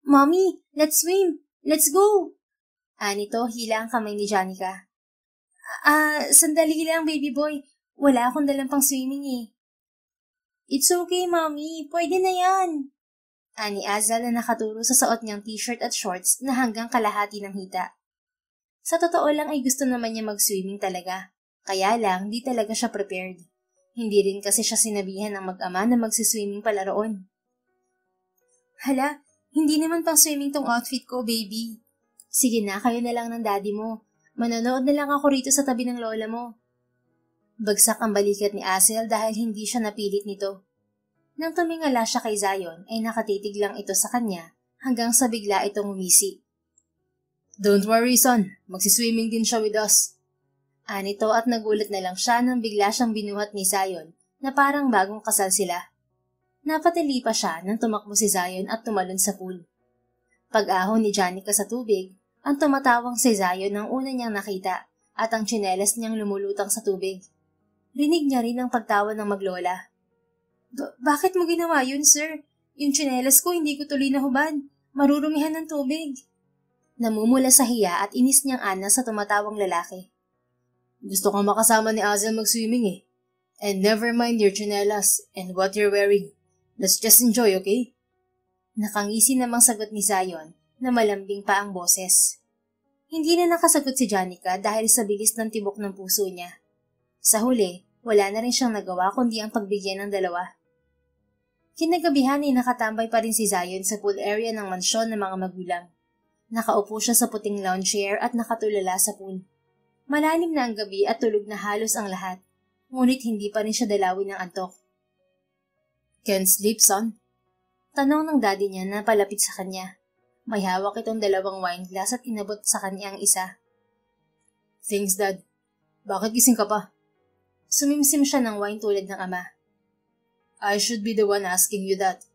Mommy, let's swim! Let's go! Anito, hila ang kamay ni Janica. Sandali lang baby boy. Wala akong dalang pang swimming eh. It's okay, Mommy. Pwede na yan. Ani Azel na nakaturo sa suot niyang t-shirt at shorts na hanggang kalahati ng hita. Sa totoo lang ay gusto naman niya mag-swimming talaga. Kaya lang, di talaga siya prepared. Hindi rin kasi siya sinabihan ng mag-ama na magsiswimming pala roon. Hala, hindi naman pang swimming tong outfit ko, baby. Sige na, kayo na lang ng daddy mo. Manonood na lang ako rito sa tabi ng lola mo. Bagsak ang balikat ni Azel dahil hindi siya napilit nito. Nang tumingala siya kay Zion ay nakatitig lang ito sa kanya hanggang sa bigla itong umisi. Don't worry son, magsiswimming din siya with us. Anito at nagulat na lang siya nang bigla siyang binuhat ni Zion na parang bagong kasal sila. Napatili pa siya nang tumakbo si Zion at tumalon sa pool. Pag-ahon ni Janica sa tubig, ang tumatawang si Zion ang una niyang nakita at ang tsinelas niyang lumulutang sa tubig. Rinig niya rin ang pagtawa ng maglola. Bakit mo ginawa yun, sir? Yung tsinelas ko hindi ko tuloy nahubad. Marurumihan ng tubig. Namumula sa hiya at inis niyang ana sa tumatawang lalaki. Gusto kang makasama ni Azel mag-swimming eh. And never mind your tsinelas and what you're wearing. Let's just enjoy, okay? Nakangisi namang sagot ni Zion na malambing pa ang boses. Hindi na nakasagot si Janica dahil sa bilis ng tibok ng puso niya. Sa huli, wala na rin siyang nagawa kundi ang pagbigyan ng dalawa. Kinagabihan ay nakatambay pa rin si Zion sa pool area ng mansyon ng mga magulang. Nakaupo siya sa puting lounge chair at nakatulala sa pool. Malalim na ang gabi at tulog na halos ang lahat, ngunit hindi pa rin siya dalawin ng antok. Can't sleep, son? Tanong ng daddy niya na palapit sa kanya. May hawak itong dalawang wine glass at inabot sa kanya ang isa. Thanks, Dad. Bakit gising ka pa? Sumimsim siya ng wine tulad ng ama. I should be the one asking you that.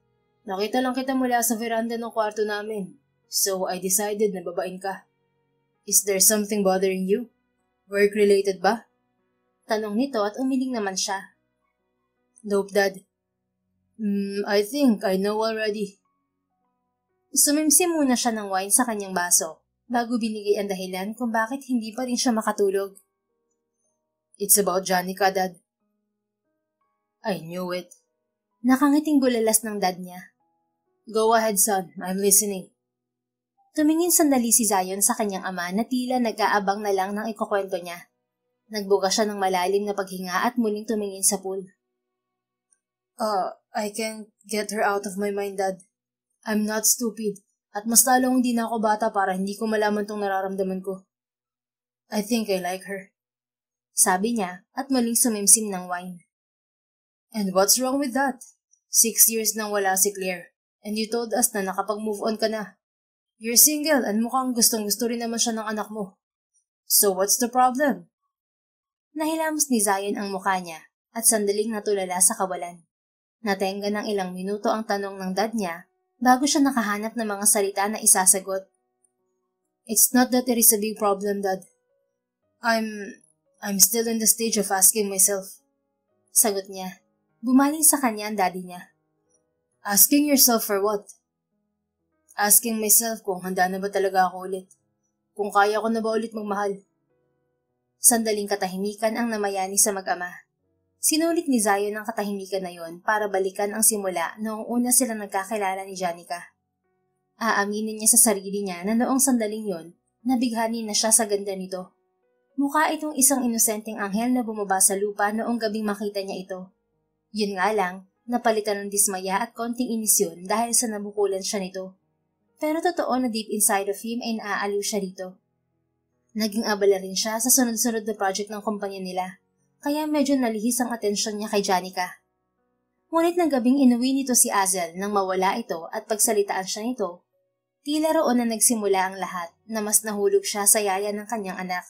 Nakita lang kita mula sa veranda ng kwarto namin, so I decided na babain ka. Is there something bothering you? Work-related ba? Tanong nito at umiling naman siya. Nope, Dad. I think I know already. Sumimsim muna siya ng wine sa kanyang baso bago binigay ang dahilan kung bakit hindi pa rin siya makatulog. It's about Janica, Dad. I knew it. Nakangiting bulalas ng dad niya. Go ahead, son. I'm listening. Tumingin sandali si Zion sa kanyang ama na tila nag-aabang na lang ng ikukwento niya. Nagbuka siya ng malalim na paghinga at muling tumingin sa pool. I can't get her out of my mind, Dad. I'm not stupid. At mas lalong hindi na ako bata para hindi ko malaman tong nararamdaman ko. I think I like her. Sabi niya at muling sumimsim ng wine. And what's wrong with that? 6 years nang wala si Claire. And you told us na nakapag-move on ka na. You're single and mukhang gustong-gusto rin naman siya ng anak mo. So what's the problem? Nahilamos ni Zion ang mukha niya at sandaling natulala sa kawalan. Natenga ng ilang minuto ang tanong ng dad niya bago siya nakahanap ng mga salita na isasagot. It's not that there is a big problem, Dad. I'm still in the stage of asking myself. Sagot niya. Bumaling sa kanya ang daddy niya. Asking yourself for what? Asking myself kung handa na ba talaga ako ulit. Kung kaya ko na ba ulit magmahal. Sandaling katahimikan ang namayani sa mag-ama. Sinulit ni Zion ang katahimikan na yon para balikan ang simula noong una silang nagkakilala ni Janica. Aaminin niya sa sarili niya na noong sandaling yon, nabighani na siya sa ganda nito. Mukha itong isang inosenteng anghel na bumaba sa lupa noong gabing makita niya ito. Yun nga lang, napalitan ng dismaya at konting inis yun dahil sa nabukulan siya nito. Pero totoo na deep inside of him ay naaaliw siya rito. Naging abala rin siya sa sunod-sunod na project ng kumpanya nila, kaya medyo nalihis ang atensyon niya kay Janica. Ngunit ng gabing inuwi nito si Azel nang mawala ito at pagsalitaan siya nito, tila roon na nagsimula ang lahat na mas nahulog siya sa yaya ng kanyang anak.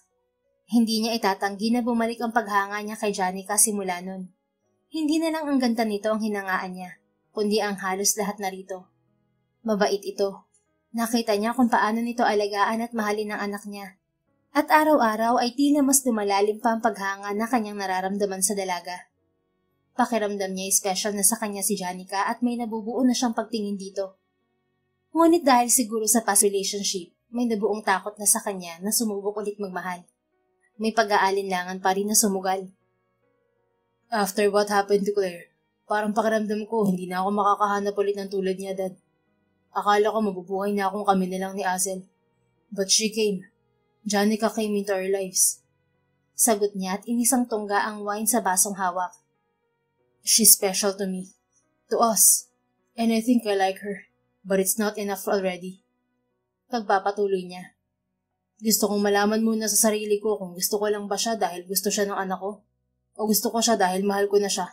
Hindi niya itatanggi na bumalik ang paghanga niya kay Janica simula nun. Hindi na lang ang ganda nito ang hinangaan niya, kundi ang halos lahat na rito. Mabait ito. Nakita niya kung paano nito alagaan at mahalin ang anak niya. At araw-araw ay tila mas lumalalim pa ang paghanga na kanyang nararamdaman sa dalaga. Pakiramdam niya special na sa kanya si Janica at may nabubuo na siyang pagtingin dito. Ngunit dahil siguro sa past relationship, may nabuong takot na sa kanya na sumubok ulit magmahal. May pag-aalinlangan pa rin na sumugal. After what happened to Claire, parang pakiramdam ko hindi na ako makakahanap ulit ng tulad niya, Dad. Akala ko mabubuhay na akong kami na lang ni Azel. But she came. Janica came into our lives. Sagot niya at inisang tungga ang wine sa basong hawak. She's special to me. To us. And I think I like her. But it's not enough already. Pagpapatuloy niya. Gusto kong malaman muna sa sarili ko kung gusto ko lang ba siya dahil gusto siya ng anak ko. O gusto ko siya dahil mahal ko na siya.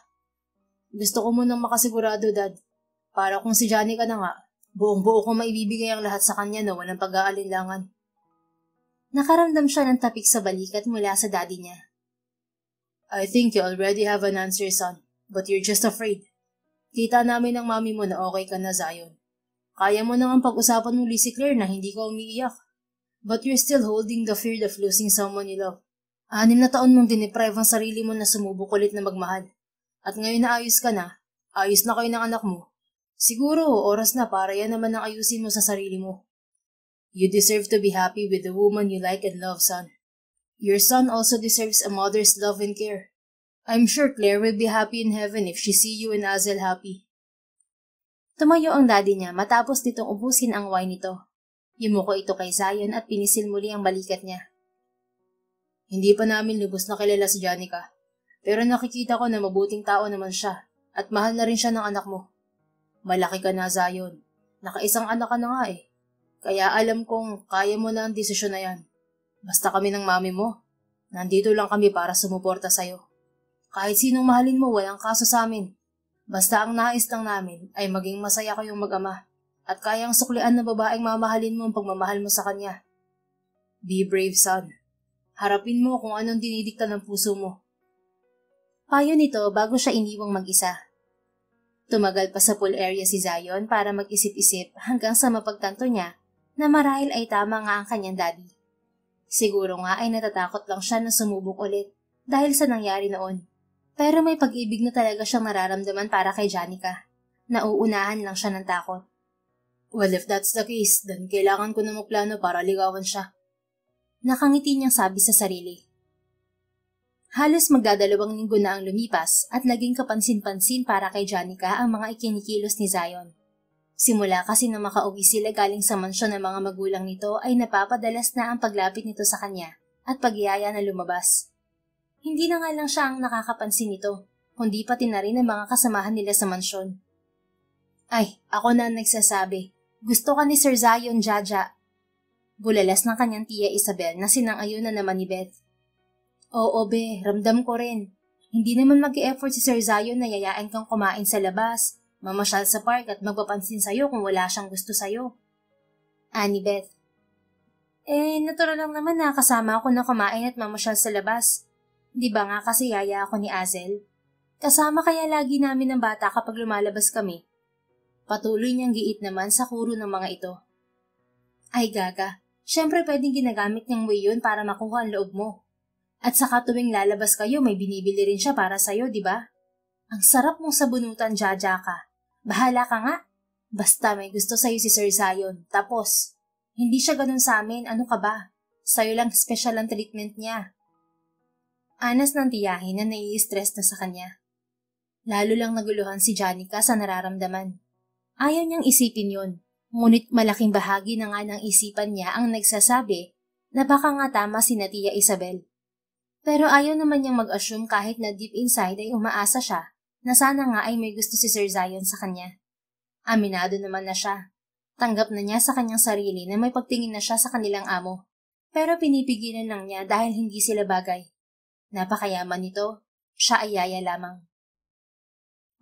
Gusto ko munang makasigurado, Dad. Para kung si Janica na nga, buong-buo ko maibibigay ang lahat sa kanya na walang pag-aalinlangan. Nakaramdam siya ng tapik sa balikat mula sa daddy niya. I think you already have an answer, son. But you're just afraid. Kita namin ng mami mo na okay ka na, Zion. Kaya mo nang pag-usapan muli si Claire na hindi ka umiiyak. But you're still holding the fear of losing someone you love. 6 na taon mong diniprive ang sarili mo na sumubok ulit na magmahal. At ngayon na ayos ka na, ayos na kayo ng anak mo. Siguro, oras na para yan naman ang ayusin mo sa sarili mo. You deserve to be happy with the woman you like and love, son. Your son also deserves a mother's love and care. I'm sure Claire will be happy in heaven if she see you and Azel happy. Tumayo ang daddy niya matapos nitong ubusin ang wine nito. Yumuko ito kay Zion at pinisil muli ang balikat niya. Hindi pa namin lubos na kilala si Janica, pero nakikita ko na mabuting tao naman siya at mahal na rin siya ng anak mo. Malaki ka na, Zion. Nakaisang anak ka na nga eh. Kaya alam kong kaya mo na ang desisyon na yan. Basta kami ng mami mo. Nandito lang kami para sumuporta sa'yo. Kahit sinong mahalin mo, walang kaso sa amin. Basta ang nais lang namin ay maging masaya kayong mag-ama at kayang suklian na babaeng mamahalin mo ang pagmamahal mo sa kanya. Be brave, son. Harapin mo kung anong dinidikta ng puso mo. Payo nito bago siya iniwang mag-isa. Tumagal pa sa pool area si Zion para mag-isip-isip hanggang sa mapagtanto niya na marahil ay tama nga ang kanyang daddy. Siguro nga ay natatakot lang siya na sumubok ulit dahil sa nangyari noon. Pero may pag-ibig na talaga siyang nararamdaman para kay Janica. Nauunahan lang siya ng takot. Well, if that's the case, then kailangan ko na magplano para ligawan siya. Nakangiti niyang sabi sa sarili. Halos magdadalawang linggo na ang lumipas at naging kapansin-pansin para kay Janica ang mga ikinikilos ni Zion. Simula kasi na makauwi sila galing sa mansyon ng mga magulang nito ay napapadalas na ang paglapit nito sa kanya at pagyaya na lumabas. Hindi na nga lang siya ang nakakapansin nito, kundi pati na rin ang mga kasamahan nila sa mansyon. Ay, ako na ang nagsasabi. Gusto ka ni Sir Zion, Jaja. Bulalas ng kanyang tiya Isabel na sinang-ayon na naman ni Beth. Oo, be, ramdam ko rin. Hindi naman mag-e-effort si Sir Zion na yayain kang kumain sa labas, mamasyal sa park at magpapansin sa'yo kung wala siyang gusto sa'yo. Ani Beth. Natural lang naman na kasama ako na kumain at mamasyal sa labas. Di ba nga kasi yaya ako ni Azel? Kasama kaya lagi namin ng bata kapag lumalabas kami. Patuloy niyang giit naman sa kuro ng mga ito. Ay gaga, syempre pwedeng ginagamit niyang way yun para makuha ang loob mo. At saka tuwing lalabas kayo may binibili rin siya para sa'yo, di ba? Ang sarap mong sabunutan, Jaja ka. Bahala ka nga. Basta may gusto sa'yo si Sir Zion. Tapos, hindi siya ganun sa amin, ano ka ba? Sa'yo lang special ang treatment niya. Anas ng tiyahin na nai-stress na sa kanya. Lalo lang naguluhan si Janica sa nararamdaman. Ayaw niyang isipin yun, ngunit malaking bahagi na nga ng isipan niya ang nagsasabi na baka nga tama si Tia Isabel Pero ayaw naman niyang mag-assume kahit na deep inside ay umaasa siya na sana nga ay may gusto si Sir Zion sa kanya. Aminado naman na siya. Tanggap na niya sa kanyang sarili na may pagtingin na siya sa kanilang amo. Pero pinipigilan lang niya dahil hindi sila bagay. Napakayaman nito, siya ay yaya lamang.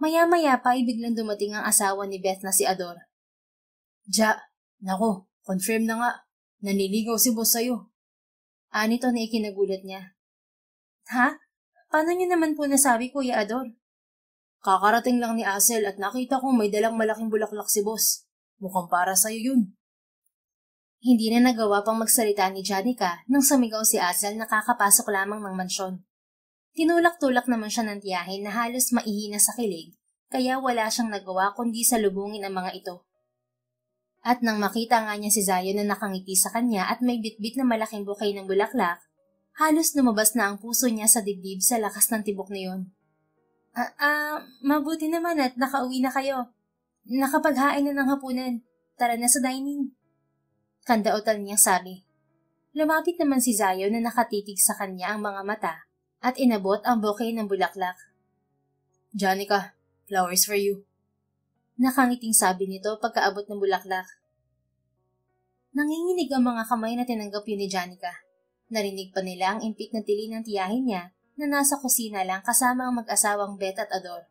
Maya-maya pa ay biglang dumating ang asawa ni Beth na si Ador. Nako, confirm na nga. Naniligaw si boss sa'yo. Anito na ikinagulat niya. Ha? Paano niyo naman po nasabi, Kuya Ador? Kakarating lang ni Asel at nakita ko may dalang malaking bulaklak si boss. Mukhang para sa'yo yun. Hindi na nagawa pang magsalita ni Janica nang sumigaw si Asel na kakapasok lamang ng mansyon. Tinulak-tulak naman siya ng tiyahin na halos maihina sa kilig, kaya wala siyang nagawa kundi salubungin ang mga ito. At nang makita nga niya si Zion na nakangiti sa kanya at may bitbit na malaking bouquet ng bulaklak, halos lumabas na ang puso niya sa dibdib sa lakas ng tibok na yun. Mabuti naman at nakauwi na kayo. Nakapaghain na ng hapunan. Tara na sa dining. Kandautal niyang sabi. Lumapit naman si Zion na nakatitig sa kanya ang mga mata at inabot ang bouquet ng bulaklak. Janica, flowers for you. Nakangiting sabi nito pagkaabot ng bulaklak. Nanginginig ang mga kamay na tinanggap yun ni Janica. Narinig pa nila ang impik na tili ng tiyahin niya na nasa kusina lang kasama ang mag-asawang Beth at Ador.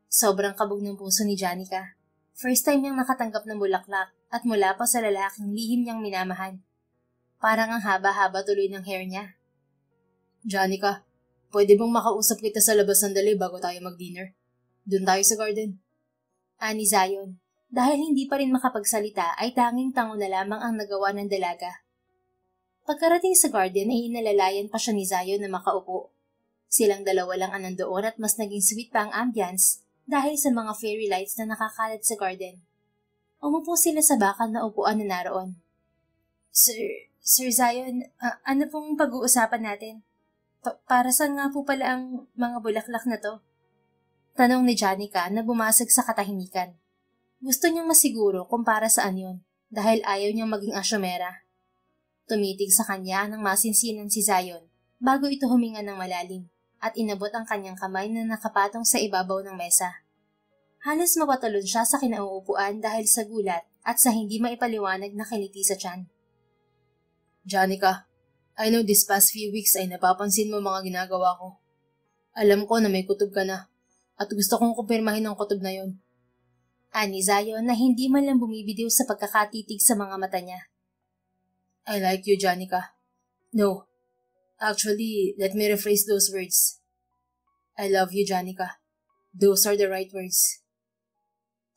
Sobrang kabog ng puso ni Janica. First time niyang nakatanggap ng bulaklak at mula pa sa lalaking lihim niyang minamahan. Parang ang haba-haba tuloy ng hair niya. Janica, pwede bang makausap kita sa labas sandali bago tayo mag-dinner? Doon tayo sa garden. Ani Zion, dahil hindi pa rin makapagsalita ay tanging tango na lamang ang nagawa ng dalaga. Pagkarating sa garden ay inalalayan pa siya ni Zion na makaupo. Silang dalawa lang ang nandoon at mas naging sweet pa ang ambience dahil sa mga fairy lights na nakakalat sa garden. Umupo sila sa bakal na upuan na naroon. Sir Zion, ano pong pag-uusapan natin? Para saan nga po pala ang mga bulaklak na to? Tanong ni Janica na bumasag sa katahimikan. Gusto niyang masiguro kung para saan yun dahil ayaw niyang maging asyomera. Tumitig sa kanya ng masinsinan si Zion bago ito huminga ng malalim at inabot ang kanyang kamay na nakapatong sa ibabaw ng mesa. Halos mapatalon siya sa kinauupuan dahil sa gulat at sa hindi maipaliwanag na kiniti sa tiyan. Janica, I know this past few weeks ay napapansin mo mga ginagawa ko. Alam ko na may kutob ka na. At gusto kong kumpirmahin ang kutob na yon. Ani Zion na hindi man lang bumibidiw sa pagkakatitig sa mga mata niya. I like you, Janica. No. Actually, let me rephrase those words. I love you, Janica. Those are the right words.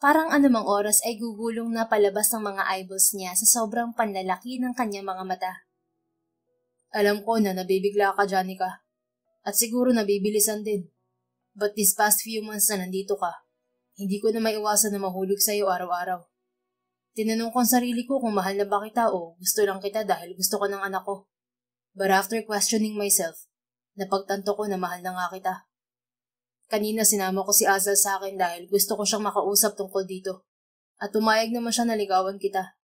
Parang anumang oras ay gugulong na palabas ng mga eyeballs niya sa sobrang panlalaki ng kanyang mga mata. Alam ko na nabibigla ka, Janica. At siguro nabibilisan din. But this past few months na nandito ka, hindi ko na maiwasan na mahulog sa iyo araw-araw. Tinanong ko ang sarili ko kung mahal na ba kita o gusto lang kita dahil gusto ko ng anak ko. But after questioning myself, napagtanto ko na mahal na nga kita. Kanina sinama ko si Azal sa akin dahil gusto ko siyang makausap tungkol dito. At pumayag naman siya na ligawan kita.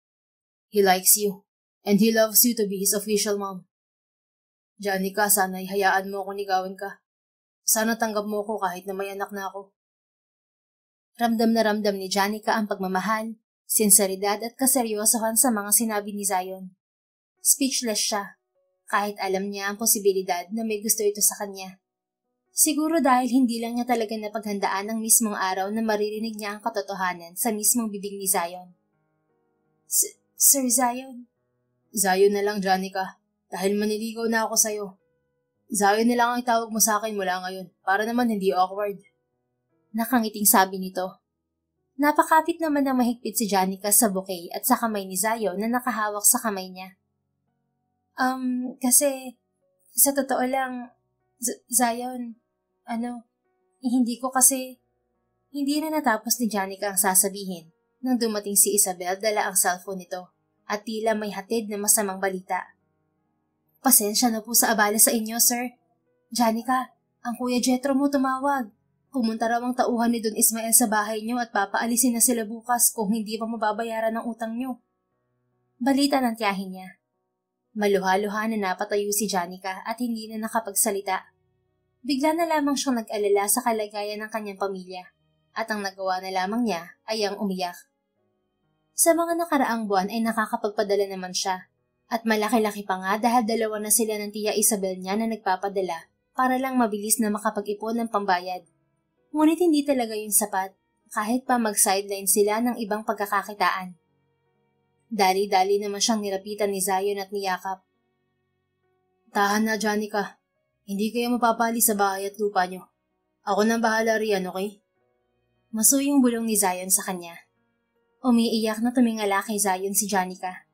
He likes you, and he loves you to be his official mom. Janica, sana'y hayaan mo akong ligawan ka. Sana tanggap mo ko kahit na may anak na ako. Ramdam na ramdam ni Janica ang pagmamahal, sinseridad at kaseryosohan sa mga sinabi ni Zion. Speechless siya, kahit alam niya ang posibilidad na may gusto ito sa kanya. Siguro dahil hindi lang niya talaga napaghandaan ang mismong araw na maririnig niya ang katotohanan sa mismong bibig ni Zion. Sir Zion? Zion na lang, Janica, dahil maniligaw na ako sa'yo. Zion na lang ang itawag mo sa akin mula ngayon, para naman hindi awkward. Nakangiting sabi nito. Napakapit naman ng mahigpit si Janica sa bouquet at sa kamay ni Zion na nakahawak sa kamay niya. Kasi, sa totoo lang, Zion, hindi na natapos ni Janica ang sasabihin nang dumating si Isabel dala ang cellphone nito at tila may hatid na masamang balita. Pasensya na po sa abala sa inyo, sir. Janica, ang Kuya Jetro mo tumawag. Pumunta raw ang tauhan ni Don Ismael sa bahay niyo at papaalisin na sila bukas kung hindi pa mababayaran ang utang niyo. Balita ng tiyahin niya. Maluha-luha na napatayo si Janica at hindi na nakapagsalita. Bigla na lamang siyang nag-alala sa kalagayan ng kanyang pamilya at ang nagawa na lamang niya ay ang umiyak. Sa mga nakaraang buwan ay nakakapagpadala naman siya at malaki-laki pa nga dahil dalawa na sila ng tiya Isabel niya na nagpapadala para lang mabilis na makapag-ipon ng pambayad. Ngunit hindi talaga yun sapat kahit pa mag-sideline sila ng ibang pagkakakitaan. Dali-dali naman siyang nilapitan ni Zion at niyakap. Tahan na, Janica. Hindi kayo mapapali sa bahay at lupa nyo. Ako nang bahala riyan, okay? Masuyong bulong ni Zion sa kanya. Umiiyak na tumingala kay Zion si Janica.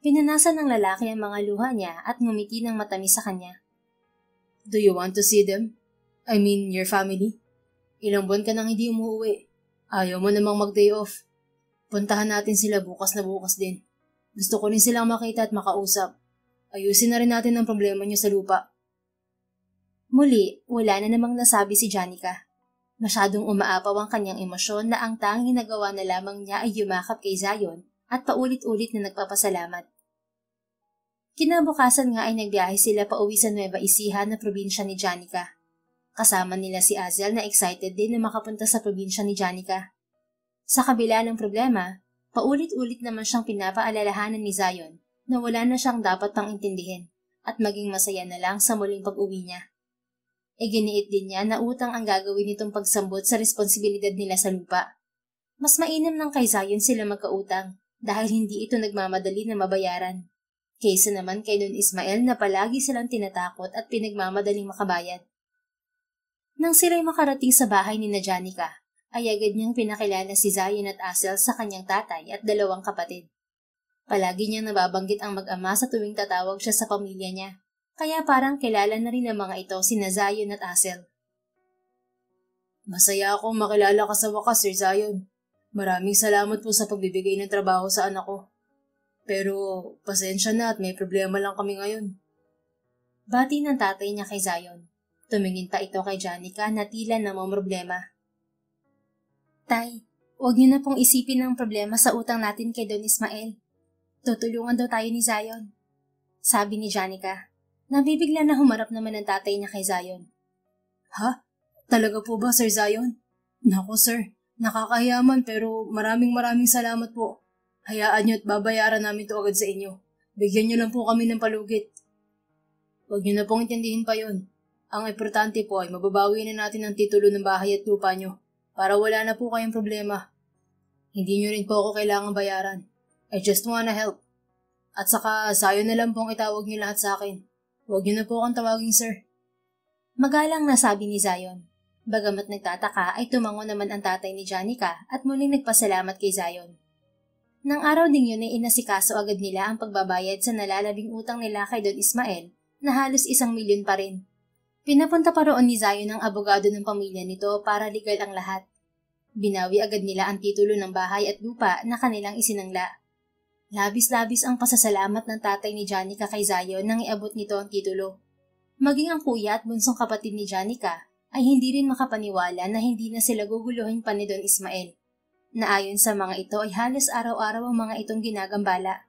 Pinanasan ng lalaki ang mga luha niya at ngumiti ng matamis sa kanya. Do you want to see them? I mean, your family? Ilang buwan ka nang hindi umuwi. Ayaw mo namang mag-day off. Puntahan natin sila bukas na bukas din. Gusto ko rin silang makita at makausap. Ayusin na rin natin ang problema niyo sa lupa. Muli, wala na namang nasabi si Janica. Masyadong umaapaw ang kanyang emosyon na ang tanging nagawa na lamang niya ay yumakap kay Zion at paulit-ulit na nagpapasalamat. Kinabukasan nga ay nagbiyahe sila pauwi sa Nueva Ecija na probinsya ni Janica. Kasama nila si Azel na excited din na makapunta sa probinsya ni Janica. Sa kabila ng problema, paulit-ulit naman siyang pinapaalalahanan ni Zion na wala na siyang dapat pang intindihin at maging masaya na lang sa muling pag-uwi niya. Iginiit din niya na utang ang gagawin nitong pagsambot sa responsibilidad nila sa lupa. Mas mainam ng kay Zion sila magkautang dahil hindi ito nagmamadali na mabayaran. Kaysa naman kay Don Ismael na palagi silang tinatakot at pinagmamadaling makabayad. Nang sila'y makarating sa bahay ni Janica, ay agad niyang pinakilala si Zion at Azel sa kanyang tatay at dalawang kapatid. Palagi niyang nababanggit ang mag-ama sa tuwing tatawag siya sa pamilya niya, kaya parang kilala na rin ng mga ito sina Zion at Azel. Masaya akong makilala ka sa wakas, Sir Zion. Maraming salamat po sa pagbibigay ng trabaho sa anak ko. Pero pasensya na at may problema lang kami ngayon. Bati ng tatay niya kay Zion. Tumingin pa ito kay Janica na tila namomroblema. Tay, huwag niyo na pong isipin ang problema sa utang natin kay Don Ismael. Tutulungan daw tayo ni Zion. Sabi ni Janica. Nabibigla na humarap naman ang tatay niya kay Zion. Ha? Talaga po ba, Sir Zion? Naku, sir. Nakakahiyaman pero maraming salamat po. Hayaan niyo at babayaran namin ito agad sa inyo. Bigyan niyo lang po kami ng palugit. Huwag niyo na pong intindihin pa yon. Ang importante po ay mababawi na natin ang titulo ng bahay at lupa niyo para wala na po kayong problema. Hindi niyo rin po ako kailangang bayaran. I just wanna help. At saka sayo na lang pong itawag niyo lahat sa akin. Huwag niyo na po akong tawagin, sir. Magalang na sabi ni Zion. Bagamat nagtataka ay tumango naman ang tatay ni Janica at muling nagpasalamat kay Zion. Nang araw ding yun ay inasikaso agad nila ang pagbabayad sa nalalabing utang nila kay Don Ismael na halos 1 milyon pa rin. Pinapunta pa roon ni Zion ang abogado ng pamilya nito para legal ang lahat. Binawi agad nila ang titulo ng bahay at lupa na kanilang isinangla. Labis-labis ang pasasalamat ng tatay ni Janica kay Zion nang iabot nito ang titulo. Maging ang kuya at bunsong kapatid ni Janica ay hindi rin makapaniwala na hindi na sila guguluhin pa ni Don Ismael, na ayon sa mga ito ay halos araw-araw ang mga itong ginagambala.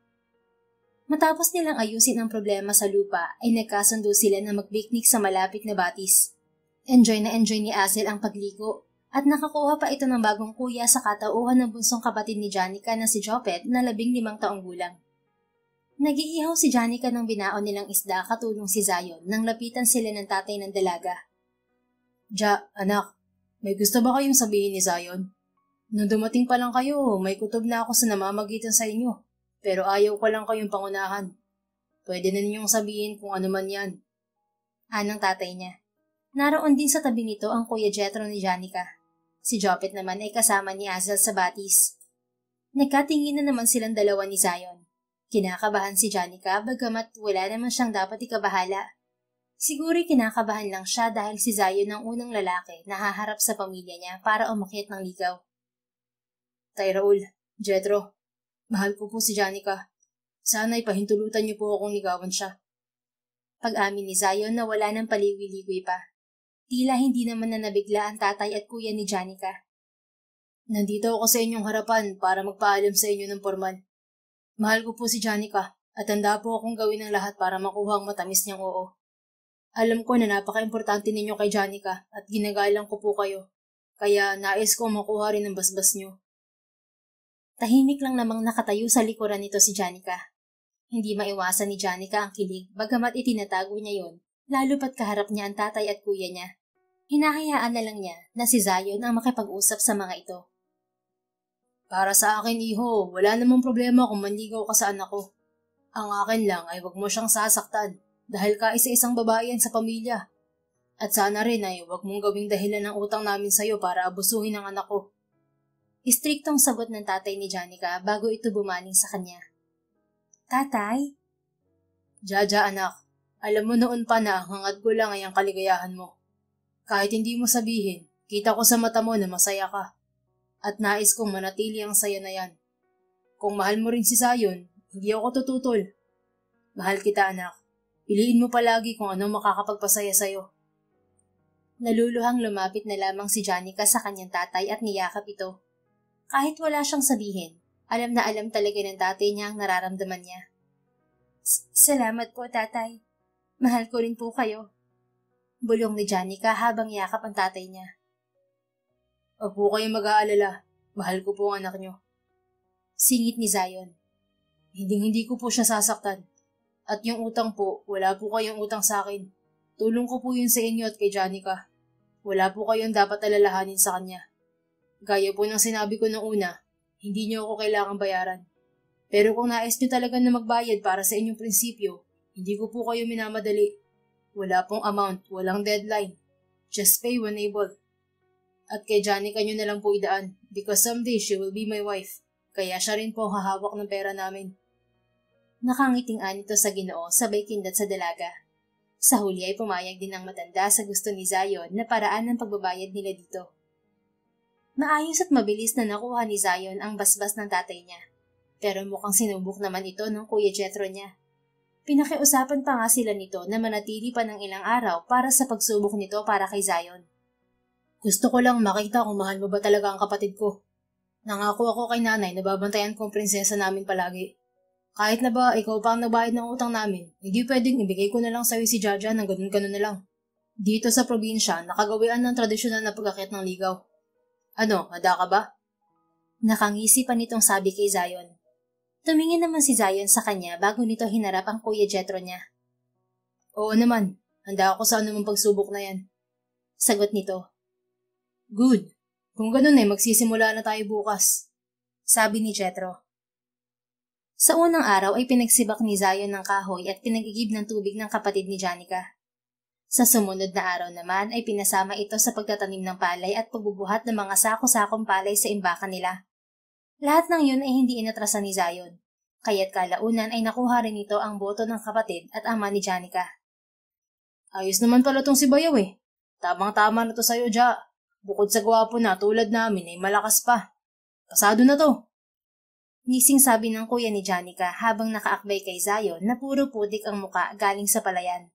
Matapos nilang ayusin ang problema sa lupa ay nagkasundo sila na mag-picnic sa malapit na batis. Enjoy na enjoy ni Azel ang pagligo at nakakuha pa ito ng bagong kuya sa katauhan ng bunsong kapatid ni Janica na si Jopet na 15 taong gulang. Nag-iihaw si Janica ng binaon nilang isda katulong si Zion nang lapitan sila ng tatay ng dalaga. Anak, may gusto ba kayong sabihin ni Zion? Nung dumating pa lang kayo, may kutob na ako sa namamagitan sa inyo. Pero ayaw ko lang kayong pangunahan. Pwede na ninyong sabihin kung ano man yan. Anang tatay niya. Naroon din sa tabi nito ang Kuya Jetro ni Janica. Si Jopet naman ay kasama ni Azel sa batis. Nagkatingin na naman silang dalawa ni Zion. Kinakabahan si Janica bagamat wala naman siyang dapat ikabahala. Siguro kinakabahan lang siya dahil si Zion ang unang lalaki na haharap sa pamilya niya para umakyat ng ligaw. Tay Raul, Jetro, mahal ko po si Janica. Sana'y pahintulutan niyo po akong ligawan siya. Pag-amin ni Zion na wala ng paliwi-ligoy pa. Tila hindi naman na nabigla ang tatay at kuya ni Janica. Nandito ako sa inyong harapan para magpaalam sa inyo ng formal. Mahal ko po si Janica At handa po akong gawin ang lahat para makuha ang matamis niyang oo. Alam ko na napaka-importante ninyo kay Janica at ginagalang ko po kayo. Kaya nais ko makuha rin ang basbas niyo. Tahimik lang namang nakatayo sa likuran nito si Janica. Hindi maiwasan ni Janica ang kilig bagamat itinatago niya yon, lalo pat kaharap niya ang tatay at kuya niya. Hinahayaan na lang niya na si Zion ang makipag-usap sa mga ito. Para sa akin, iho, wala namang problema kung manligaw ka sa anak ko. Ang akin lang ay wag mo siyang sasaktan dahil kaisa-isang babae yan sa pamilya. At sana rin ay wag mong gawing dahilan ng utang namin sa'yo para abusuhin ang anak ko. Istriktong sagot ng tatay ni Janica bago ito bumaling sa kanya. Tatay? Jaja anak, alam mo noon pa na hangad ko lang ay ang kaligayahan mo. Kahit hindi mo sabihin, kita ko sa mata mo na masaya ka. At nais kong manatili ang saya na yan. Kung mahal mo rin si Zion, hindi ako tututol. Mahal kita anak. Piliin mo palagi kung anong makakapagpasaya sa'yo. Naluluhang lumapit na lamang si Janica sa kanyang tatay at niyakap ito. Kahit wala siyang sabihin, alam na alam talaga ng tatay niya ang nararamdaman niya. Salamat po, tatay. Mahal ko rin po kayo. Bulong ni Janica habang yakap ang tatay niya. Huwag po kayong mag-aalala. Mahal ko po ang anak niyo. Singit ni Zion. Hindi ko po siya sasaktan. At yung utang po, wala po kayong utang sa akin. Tulong ko po yun sa inyo at kay Janica. Wala po kayong dapat alalahanin sa kanya. Gaya po ng sinabi ko noong una, hindi niyo ako kailangang bayaran. Pero kung nais niyo talaga na magbayad para sa inyong prinsipyo, hindi ko po kayo minamadali. Wala pong amount, walang deadline. Just pay when able. At kay Janica nyo na lang po idaan because someday she will be my wife. Kaya siya rin po ang hahawak ng pera namin. Nakangiting-an ito sa Ginoo sabay kindat sa dalaga. Sa huli ay pumayag din ang matanda sa gusto ni Zion na paraan ng pagbabayad nila dito. Maayos at mabilis na nakuha ni Zion ang basbas ng tatay niya. Pero mukhang sinubok naman ito ng Kuya Jethro niya. Pinakiusapan pa nga sila nito na manatili pa ng ilang araw para sa pagsubok nito para kay Zion. Gusto ko lang makita kung mahal mo ba talaga ang kapatid ko. Nangako ako kay nanay na babantayan ko ang prinsesa namin palagi. Kahit na ba ikaw pa ang nagbayad ng utang namin, hindi pwedeng ibigay ko na lang sa'yo si Jaja ng ganun-ganun na lang. Dito sa probinsya, nakagawian ng tradisyonal na pag-akit ng ligaw. Ano, handa ka ba? Nakangisi pa nitong sabi kay Zion. Tumingin naman si Zion sa kanya bago nito hinarap ang Kuya Jethro niya. Oo naman, handa ako sa anumang pagsubok na yan. Sagot nito. Good. Kung ganun magsisimula na tayo bukas. Sabi ni Jethro. Sa unang araw ay pinagsibak ni Zion ng kahoy at pinag-igib ng tubig ng kapatid ni Janica. Sa sumunod na araw naman ay pinasama ito sa pagtatanim ng palay at pagbubuhat ng mga sako-sakong palay sa imbakan nila. Lahat ng yun ay hindi inatrasan ni Zion, kaya't kalaunan ay nakuha rin ito ang boto ng kapatid at ama ni Janica. Ayos naman pala tong si Bayaw eh. Tamang-tama na to sa'yo, Ja. Bukod sa gwapo na tulad namin ay malakas pa. Pasado na to. Ngising sabi ng kuya ni Janica habang nakaakbay kay Zion na puro putik ang muka galing sa palayan.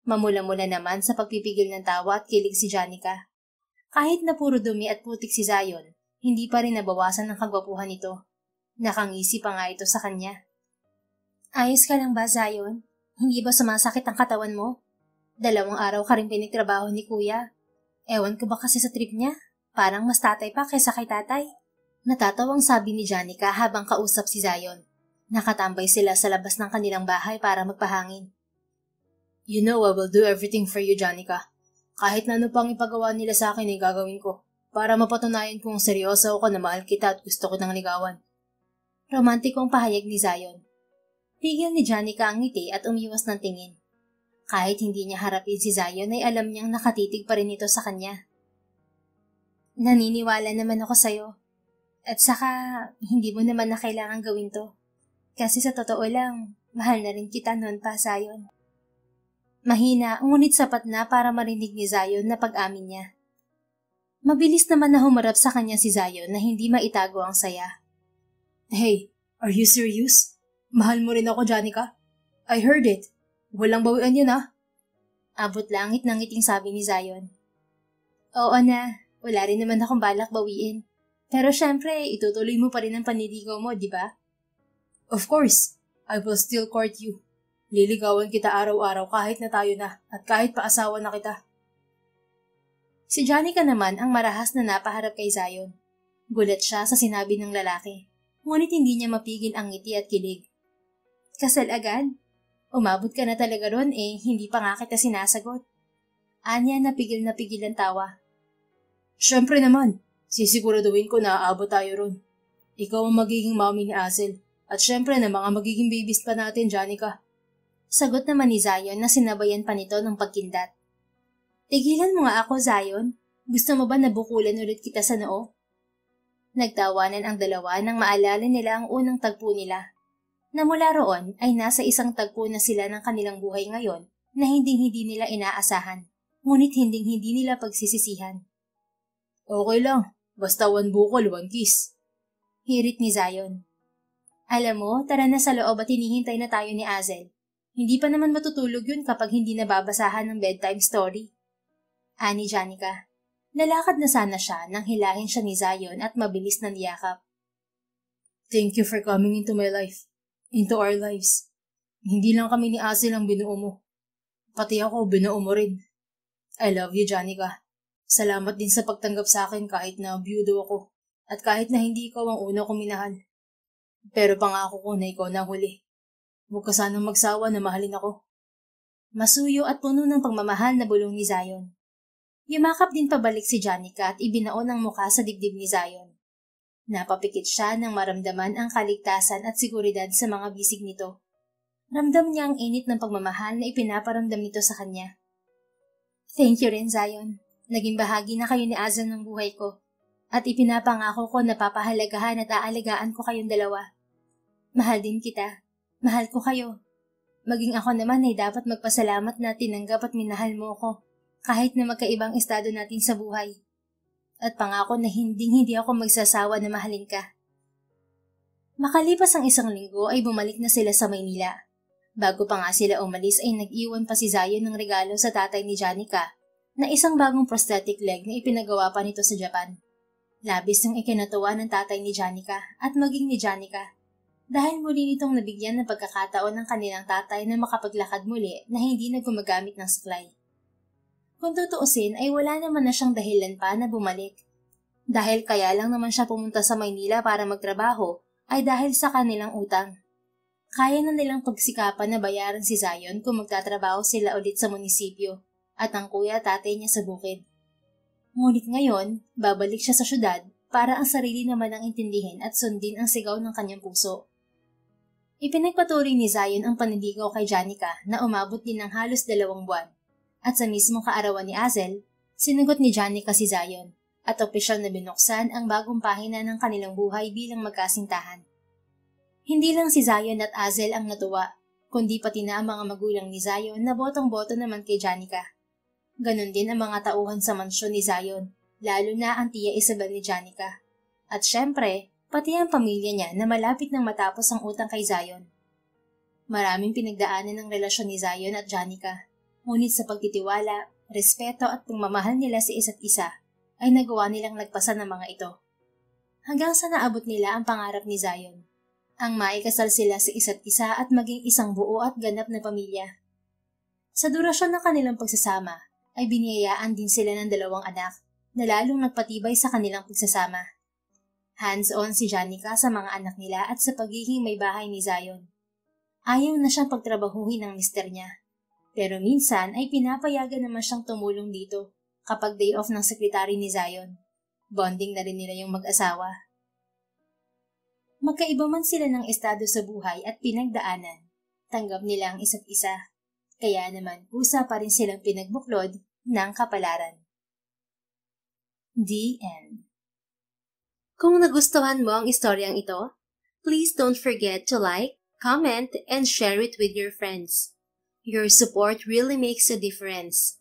Mamula-mula naman sa pagpipigil ng tawa at kilig si Janica. Kahit na puro dumi at putik si Zion, hindi pa rin nabawasan ng kagwapuhan nito. Nakangisi pa nga ito sa kanya. Ayos ka lang ba, Zion? Hindi ba sumasakit ang katawan mo? 2 araw ka rin pinagtrabaho ni kuya. Ewan ko ba kasi sa trip niya? Parang mas tatay pa kaysa kay tatay. Natatawang sabi ni Janica habang kausap si Zion. Nakatambay sila sa labas ng kanilang bahay para magpahangin. You know I will do everything for you, Janica. Kahit na ano pang ipagawa nila sa akin ay gagawin ko para mapatunayan kong seryoso ako na mahal kita at gusto ko ng ligawan. Romantikong pahayag ni Zion. Tigil ni Janica ang ngiti at umiwas ng tingin. Kahit hindi niya harapin si Zion ay alam niyang nakatitig pa rin ito sa kanya. Naniniwala naman ako sa'yo. At saka, hindi mo naman na kailangan gawin to. Kasi sa totoo lang, mahal na rin kita noon pa, Zion. Mahina, ngunit sapat na para marinig ni Zion na pag-amin niya. Mabilis naman na humarap sa kanya si Zion na hindi maitago ang saya. Hey, are you serious? Mahal mo rin ako, Janica? I heard it. Walang bawian yan, ah. Abot langit ng ngiting sabi ni Zion. Oo na, wala rin naman akong balak bawiin. Pero syempre, itutuloy mo pa rin ang panliligaw mo, di ba? Of course. I will still court you. Liligawan kita araw-araw kahit na tayo na at kahit paasawa na kita. Si Janica naman ang marahas na napaharap kay Zion. Gulat siya sa sinabi ng lalaki, ngunit hindi niya mapigil ang ngiti at kilig. Kasal agad? Umabot ka na talaga ron hindi pa nga kita sinasagot. Anya napigil ang tawa. Siyempre naman, sisiguraduhin ko na aabot tayo ron. Ikaw ang magiging mommy ni Azel at siyempre na mga magiging babies pa natin, Janica. Sagot naman ni Zion na sinabayan pa nito ng pagkindat. Tigilan mo nga ako, Zion. Gusto mo ba nabukulan ulit kita sa noo? Nagtawanan ang dalawa nang maalala nila ang unang tagpo nila. Na mula roon ay nasa isang tagpo na sila ng kanilang buhay ngayon na hinding-hindi nila inaasahan, ngunit hinding-hindi nila pagsisisihan. Okay lang, basta one bukol, one kiss. Hirit ni Zion. Alam mo, tara na sa loob at hinihintay na tayo ni Azel. Hindi pa naman matutulog yun kapag hindi nababasahan ng bedtime story. Ani Janica. Lalakad na sana siya nang hilahin siya ni Zion at mabilis na niyakap. Thank you for coming into my life. Into our lives. Hindi lang kami ni Azel ang binuo mo. Pati ako, binuo mo rin. I love you, Janica. Salamat din sa pagtanggap sa akin kahit na byudo ako at kahit na hindi ikaw ang una kong minahal. Pero pangako ko na ikaw na huli. Huwag ka sanang magsawa na mahalin ako. Masuyo at puno ng pagmamahal na bulong ni Zion. Yumakap din pabalik si Janica at ibinaon ang mukha sa dibdib ni Zion. Napapikit siya nang maramdaman ang kaligtasan at seguridad sa mga bisig nito. Ramdam niya ang init ng pagmamahal na ipinaparamdam nito sa kanya. Thank you rin, Zion. Naging bahagi na kayo ni Azel ng buhay ko. At ipinapangako ko na papahalagahan at aalagaan ko kayong dalawa. Mahal din kita. Mahal ko kayo. Maging ako naman ay dapat magpasalamat na tinanggap at minahal mo ko, kahit na magkaibang estado natin sa buhay. At pangako na hindi ako magsasawa na mahalin ka. Makalipas ang isang linggo ay bumalik na sila sa Maynila. Bago pa nga sila umalis ay nag-iwan pa si Zion ng regalo sa tatay ni Janica na isang bagong prosthetic leg na ipinagawa pa nito sa Japan. Labis ng ikinatuwa ng tatay ni Janica at maging ni Janica dahil muli nitong nabigyan ng pagkakataon ng kanilang tatay na makapaglakad muli na hindi na gumagamit ng saklay. Kung tutuusin ay wala naman na siyang dahilan pa na bumalik. Dahil kaya lang naman siya pumunta sa Maynila para magtrabaho ay dahil sa kanilang utang. Kaya na nilang pagsikapan na bayaran si Zion kung magtatrabaho sila ulit sa munisipyo at ang kuya tatay niya sa bukid. Ngunit ngayon, babalik siya sa syudad para ang sarili naman ang intindihin at sundin ang sigaw ng kanyang puso. Ipinagpatuloy ni Zion ang paniligaw kay Janica na umabot din ng halos 2 buwan. At sa mismong kaarawan ni Azel, sinagot ni Janica si Zion at opisyal na binuksan ang bagong pahina ng kanilang buhay bilang magkasintahan. Hindi lang si Zion at Azel ang natuwa, kundi pati na ang mga magulang ni Zion na botong-boto naman kay Janica. Ganon din ang mga tauhan sa mansyon ni Zion, lalo na ang tiya Isabel ni Janica. At syempre, pati ang pamilya niya na malapit nang matapos ang utang kay Zion. Maraming pinagdaanan ng relasyon ni Zion at Janica, ngunit sa pagtitiwala, respeto at pagmamahal nila sa isa't isa, ay nagawa nilang nagpasan ng mga ito. Hanggang sa naabot nila ang pangarap ni Zion, ang maikasal sila sa isa't isa at maging isang buo at ganap na pamilya. Sa durasyon ng kanilang pagsasama, ay biniyayaan din sila ng 2 anak na lalong nagpatibay sa kanilang pagsasama. Hands-on si Janica sa mga anak nila at sa pagiging may bahay ni Zion. Ayaw na siyang pagtrabahuhin ng mister niya. Pero minsan ay pinapayagan naman siyang tumulong dito kapag day off ng sekretary ni Zion. Bonding na rin nila yung mag-asawa. Magkaiba man sila ng estado sa buhay at pinagdaanan, tanggap nila ang isa't isa. Kaya naman, usa pa rin silang pinagbuklod ng kapalaran. The End. Kung nagustuhan mo ang istoryang ito, please don't forget to like, comment, and share it with your friends. Your support really makes a difference.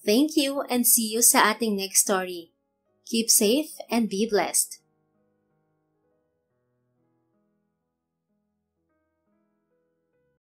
Thank you and see you sa ating next story. Keep safe and be blessed.